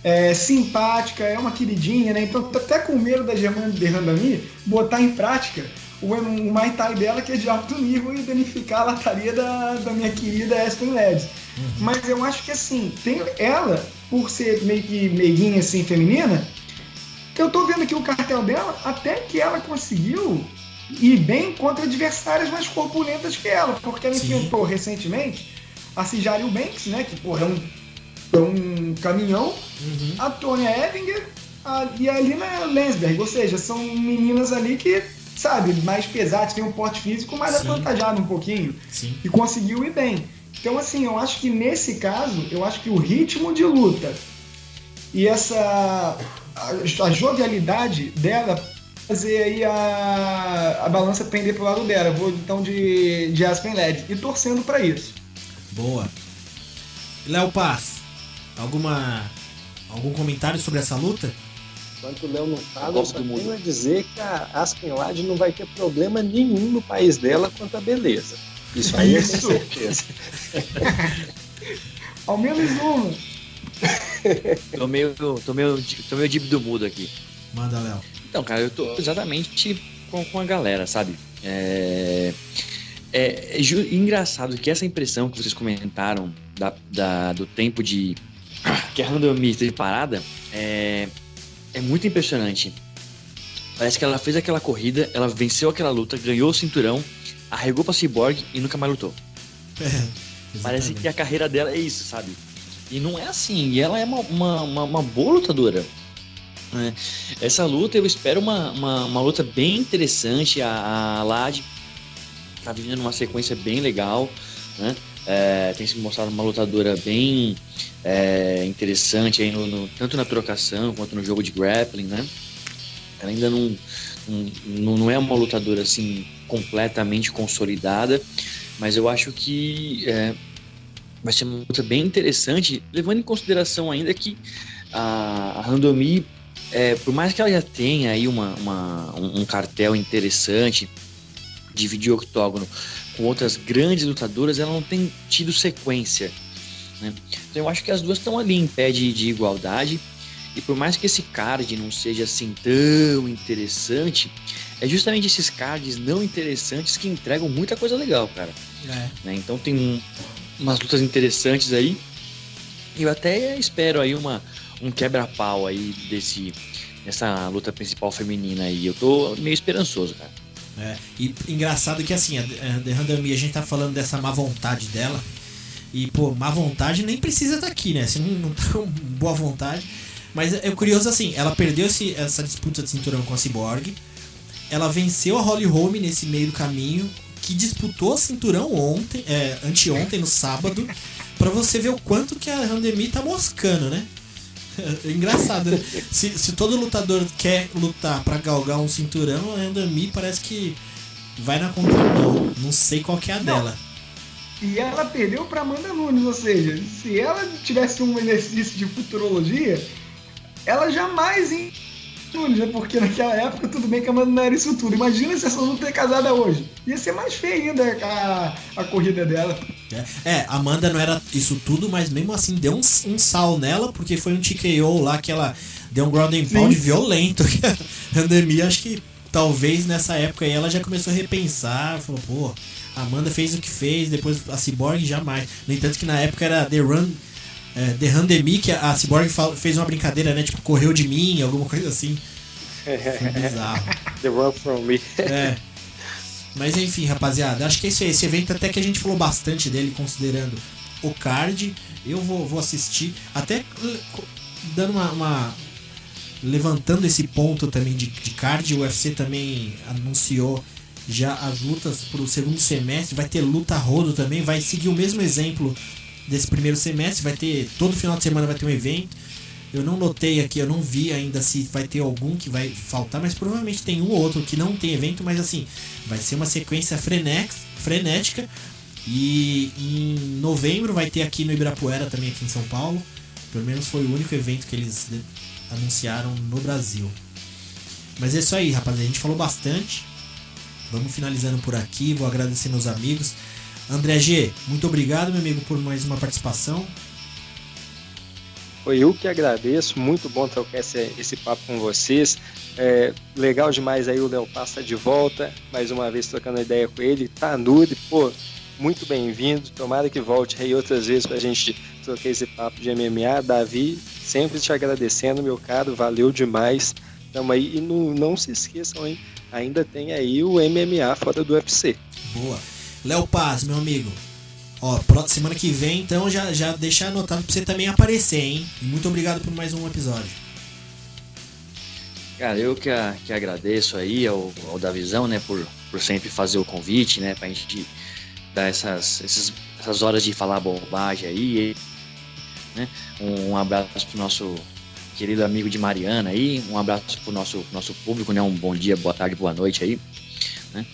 [SPEAKER 4] É simpática, é uma queridinha, né? Então, até com medo da Germaine de Randamie botar em prática o Muay Thai dela, que é de alto nível, e danificar a lataria da minha querida Aspen Ladd. Mas eu acho que assim, tem ela, por ser meio que meiguinha assim, feminina, que eu tô vendo aqui o cartel dela, até que ela conseguiu ir bem contra adversárias mais corpulentas que ela, porque ela enfrentou recentemente a Cijara Eubanks, né, que porra, é um caminhão, a Tonya Evinger e a Alina Lensberg, ou seja, são meninas ali que, sabe, mais pesadas, tem um porte físico mais avantajado um pouquinho, e conseguiu ir bem. Então, assim, eu acho que nesse caso, eu acho que o ritmo de luta e a jovialidade dela fazer aí a balança pender pro lado dela. Eu vou então de Aspen Ladd e torcendo para isso.
[SPEAKER 1] Boa. Léo Paz, algum comentário sobre essa luta?
[SPEAKER 2] Enquanto o Léo não fala, eu só tenho a dizer que a Aspen Ladd não vai ter problema nenhum no país dela quanto à beleza. Isso aí eu tenho certeza.
[SPEAKER 4] Ao menos uma.
[SPEAKER 3] Tô meio dívido mudo aqui.
[SPEAKER 1] Manda, Léo.
[SPEAKER 3] Então, cara, eu tô exatamente com a galera, sabe? Engraçado que essa impressão que vocês comentaram do tempo de que a Randamie esteve parada é muito impressionante. Parece que ela fez aquela corrida, ela venceu aquela luta, ganhou o cinturão, arregou pra Cyborg e nunca mais lutou. Parece que a carreira dela é isso, sabe? E não é assim, e ela é uma boa lutadora. Né? Essa luta eu espero uma luta bem interessante. A Ladd tá vindo numa sequência bem legal, né? Tem se mostrado uma lutadora bem interessante aí tanto na trocação quanto no jogo de grappling, né? Ela ainda não é uma lutadora assim completamente consolidada, mas eu acho que vai ser uma luta bem interessante, levando em consideração ainda que a Randamie, por mais que ela já tenha aí um cartel interessante, dividir o octógono com outras grandes lutadoras, ela não tem tido sequência, né? Então eu acho que as duas estão ali em pé de igualdade. E por mais que esse card não seja assim tão interessante, é justamente esses cards não interessantes que entregam muita coisa legal, cara. Né? Então tem umas lutas interessantes aí. E eu até espero aí um quebra-pau aí dessa luta principal feminina aí. Eu tô meio esperançoso, cara.
[SPEAKER 1] E engraçado que assim, a Randamie, a gente tá falando dessa má vontade dela. E, pô, má vontade nem precisa estar aqui, né? Se não tá com boa vontade. Mas é curioso assim, ela perdeu essa disputa de cinturão com a Cyborg. Ela venceu a Holly Holm nesse meio do caminho, que disputou o cinturão anteontem, no sábado, pra você ver o quanto que a Randamie tá moscando, né? É engraçado, né? Se todo lutador quer lutar pra galgar um cinturão, a Randamie parece que vai na contramão. Não sei qual que é a dela.
[SPEAKER 4] e ela perdeu para Amanda Nunes, ou seja, se ela tivesse um exercício de futurologia, ela jamais ia Nunes, né? Porque naquela época tudo bem que a Amanda não era isso tudo. Imagina se essa luta é casada hoje. Ia ser mais feia ainda a corrida dela.
[SPEAKER 1] A Amanda não era isso tudo, mas mesmo assim deu um sal nela, porque foi um TKO lá que ela deu um ground and pound violento. A Randemi, acho que talvez nessa época aí ela já começou a repensar, falou, pô, a Amanda fez o que fez, depois a Cyborg jamais. No entanto que na época era The Randemi, que a Cyborg fez uma brincadeira, né, tipo, correu de mim, alguma coisa assim. Foi bizarro.
[SPEAKER 2] The Run From Me.
[SPEAKER 1] Mas enfim, rapaziada, acho que esse evento até que a gente falou bastante dele, considerando o card. Eu vou assistir, até dando levantando esse ponto também de card. O UFC também anunciou já as lutas pro segundo semestre. Vai ter luta a rodo também, vai seguir o mesmo exemplo desse primeiro semestre. Vai ter, todo final de semana vai ter um evento. Eu não notei aqui, eu não vi ainda se vai ter algum que vai faltar, mas provavelmente tem um ou outro que não tem evento, mas assim, vai ser uma sequência frenética. E em novembro vai ter aqui no Ibirapuera, também aqui em São Paulo. Pelo menos foi o único evento que eles anunciaram no Brasil. Mas é isso aí, rapaziada, a gente falou bastante. Vamos finalizando por aqui, vou agradecer meus amigos. André G, muito obrigado, meu amigo, por mais uma participação.
[SPEAKER 2] Foi eu que agradeço, muito bom trocar esse papo com vocês. Legal demais aí, o Léo Paz tá de volta, mais uma vez trocando ideia com ele. Tanuri, pô, muito bem-vindo, tomara que volte aí outras vezes pra gente trocar esse papo de MMA. Davi, sempre te agradecendo, meu caro, valeu demais. Tamo aí, e não se esqueçam, hein, ainda tem aí o MMA fora do UFC.
[SPEAKER 1] Boa. Léo Paz, meu amigo. Ó, semana que vem, então, já deixa anotado pra você também aparecer, hein? E muito obrigado por mais um episódio.
[SPEAKER 3] Cara, eu que agradeço aí ao Davizão, né, por sempre fazer o convite, né, pra gente dar essas horas de falar bobagem aí, né? Um abraço pro nosso querido amigo de Mariana aí, um abraço pro nosso público, né, um bom dia, boa tarde, boa noite aí, né?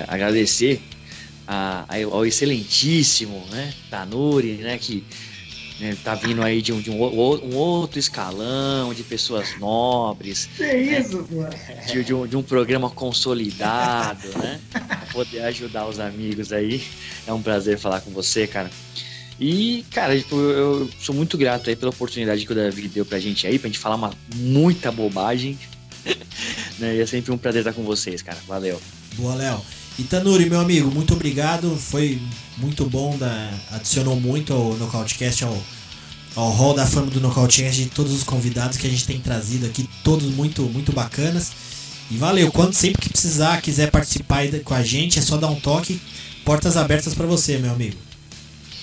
[SPEAKER 3] Agradecer ao excelentíssimo, né, Tanuri, né, que, né, tá vindo aí de um outro escalão de pessoas nobres.
[SPEAKER 4] Que isso, pô?
[SPEAKER 3] De um programa consolidado, né, pra poder ajudar os amigos aí. É um prazer falar com você, cara. E, cara, tipo, eu sou muito grato aí pela oportunidade que o Davi deu pra gente aí, pra gente falar muita bobagem. Né, e é sempre um prazer estar com vocês, cara. Valeu.
[SPEAKER 1] Boa, Léo. E Tanuri, meu amigo, muito obrigado. Foi muito bom, adicionou muito ao Nocautecast, ao hall da fama do Nocautecast, de todos os convidados que a gente tem trazido aqui, todos muito, muito bacanas. E valeu, sempre que precisar, quiser participar aí com a gente, é só dar um toque. Portas abertas pra você, meu amigo.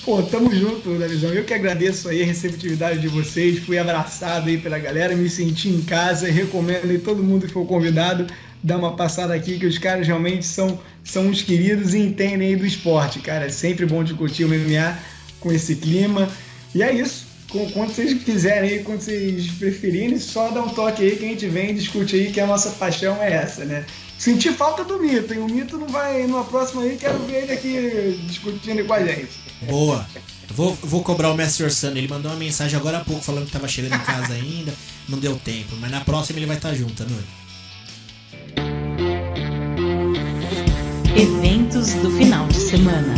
[SPEAKER 4] Pô, tamo junto, Davizão. Eu que agradeço aí a receptividade de vocês. Fui abraçado aí pela galera, me senti em casa. Recomendo aí todo mundo que for convidado dar uma passada aqui, que os caras realmente são uns queridos e entendem aí do esporte, cara. É sempre bom discutir o MMA com esse clima. E é isso. Quando vocês quiserem aí, quando vocês preferirem, só dá um toque aí que a gente vem e discute aí, que a nossa paixão é essa, né? Senti falta do Mito, hein? O Mito não vai, numa próxima aí, quero ver ele aqui discutindo com a gente.
[SPEAKER 1] Boa. Vou cobrar o Master Sun. Ele mandou uma mensagem agora há pouco falando que tava chegando em casa ainda. Não deu tempo, mas na próxima ele vai estar junto, Tanuri.
[SPEAKER 5] Eventos do final de semana.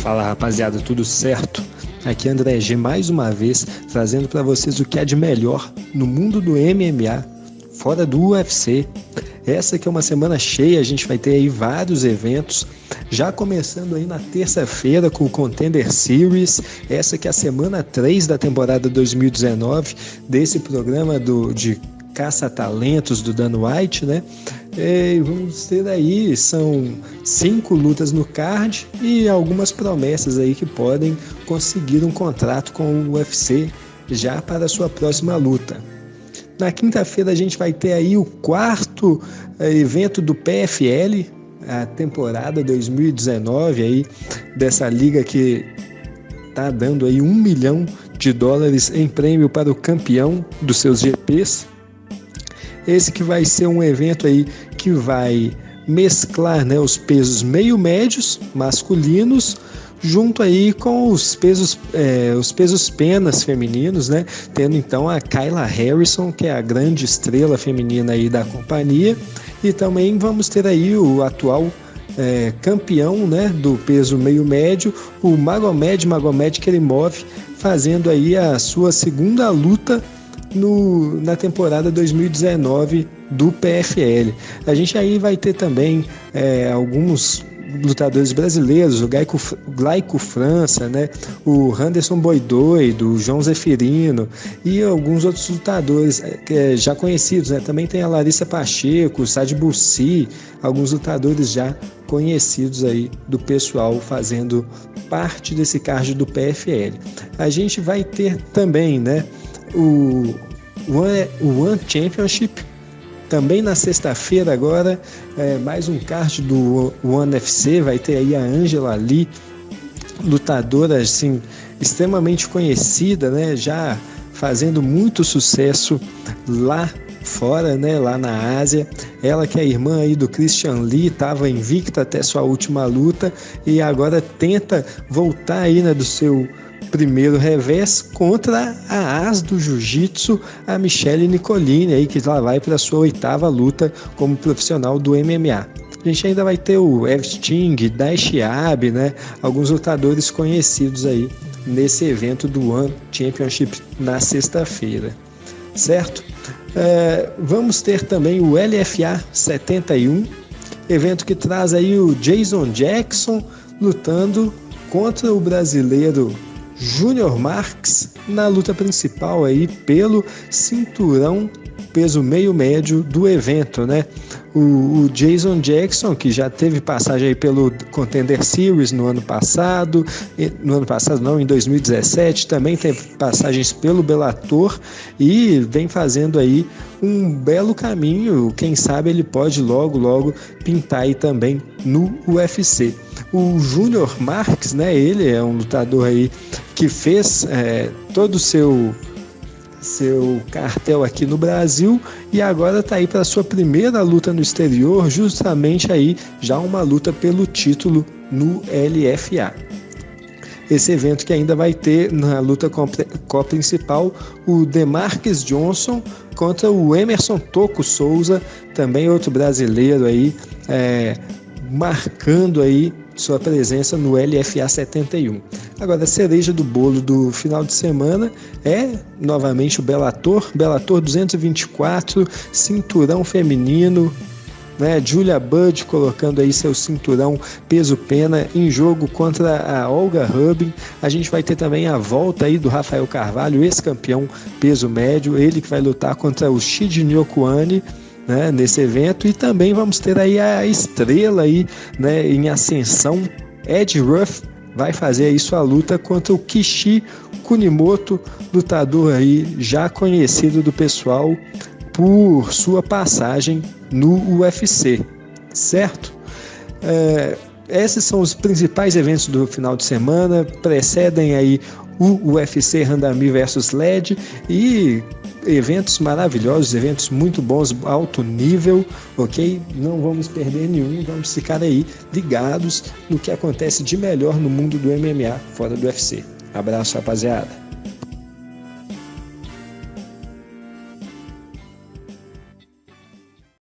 [SPEAKER 7] Fala, rapaziada, tudo certo? Aqui é André G mais uma vez trazendo para vocês o que há de melhor no mundo do MMA, fora do UFC. Essa que é uma semana cheia, a gente vai ter aí vários eventos, já começando aí na terça-feira com o Contender Series, essa que é a semana 3 da temporada 2019 desse programa de caça-talentos do Dan White, né? E vamos ter aí, são 5 lutas no card e algumas promessas aí que podem conseguir um contrato com o UFC já para a sua próxima luta. Na quinta-feira a gente vai ter aí o 4º evento do PFL, a temporada 2019 aí, dessa liga que está dando aí $1 milhão em prêmio para o campeão dos seus GPs. Esse que vai ser um evento aí que vai mesclar, né, os pesos meio médios masculinos junto aí com os pesos penas femininos, né? Tendo então a Kayla Harrison, que é a grande estrela feminina aí da companhia, e também vamos ter aí o atual campeão, né, do peso meio médio, o Magomed Kerimov, fazendo aí a sua segunda luta na temporada 2019 do PFL. A gente aí vai ter também alguns lutadores brasileiros, o Glaico França, né, o Anderson Boidoido, o João Zefirino e alguns outros lutadores já conhecidos, né? Também tem a Larissa Pacheco, o Sad Bussi, alguns lutadores já conhecidos aí do pessoal fazendo parte desse card do PFL. A gente vai ter também, né, o One Championship. Também na sexta-feira agora, mais um card do One FC, vai ter aí a Angela Lee, lutadora assim, extremamente conhecida, né, já fazendo muito sucesso lá fora, né, lá na Ásia. Ela que é irmã aí do Christian Lee, estava invicta até sua última luta e agora tenta voltar aí, né, do seu primeiro revés contra a as do jiu-jitsu, a Michelle Nicolini, aí, que lá vai para a sua 8ª luta como profissional do MMA. A gente ainda vai ter o Evsting, Daishiabe, né, alguns lutadores conhecidos aí nesse evento do One Championship na sexta-feira, certo? Vamos ter também o LFA 71, evento que traz aí o Jason Jackson lutando contra o brasileiro Júnior Marques na luta principal aí pelo cinturão peso meio médio do evento, né? O Jason Jackson, que já teve passagem aí pelo Contender Series no ano passado não, em 2017, também teve passagens pelo Bellator e vem fazendo aí um belo caminho. Quem sabe ele pode logo pintar aí também no UFC. O Júnior Marques, né, ele é um lutador aí que fez todo o seu cartel aqui no Brasil e agora está aí para a sua primeira luta no exterior, justamente aí já uma luta pelo título no LFA. Esse evento que ainda vai ter na luta principal o Demarcus Johnson contra o Emerson Toco Souza, também outro brasileiro aí, marcando aí sua presença no LFA 71. Agora, a cereja do bolo do final de semana é novamente o Bellator 224, cinturão feminino, né? Julia Budd colocando aí seu cinturão peso-pena em jogo contra a Olga Rubin. A gente vai ter também a volta aí do Rafael Carvalho, ex-campeão peso-médio, ele que vai lutar contra o Shiji Nyokuani, né, nesse evento, e também vamos ter aí a estrela aí, né, em ascensão, Ed Ruff vai fazer aí sua luta contra o Kishi Kunimoto, lutador aí já conhecido do pessoal por sua passagem no UFC, certo? Esses são os principais eventos do final de semana, precedem aí o UFC Randami vs LED e eventos maravilhosos, eventos muito bons, alto nível, ok? Não vamos perder nenhum, vamos ficar aí ligados no que acontece de melhor no mundo do MMA fora do UFC. Abraço, rapaziada.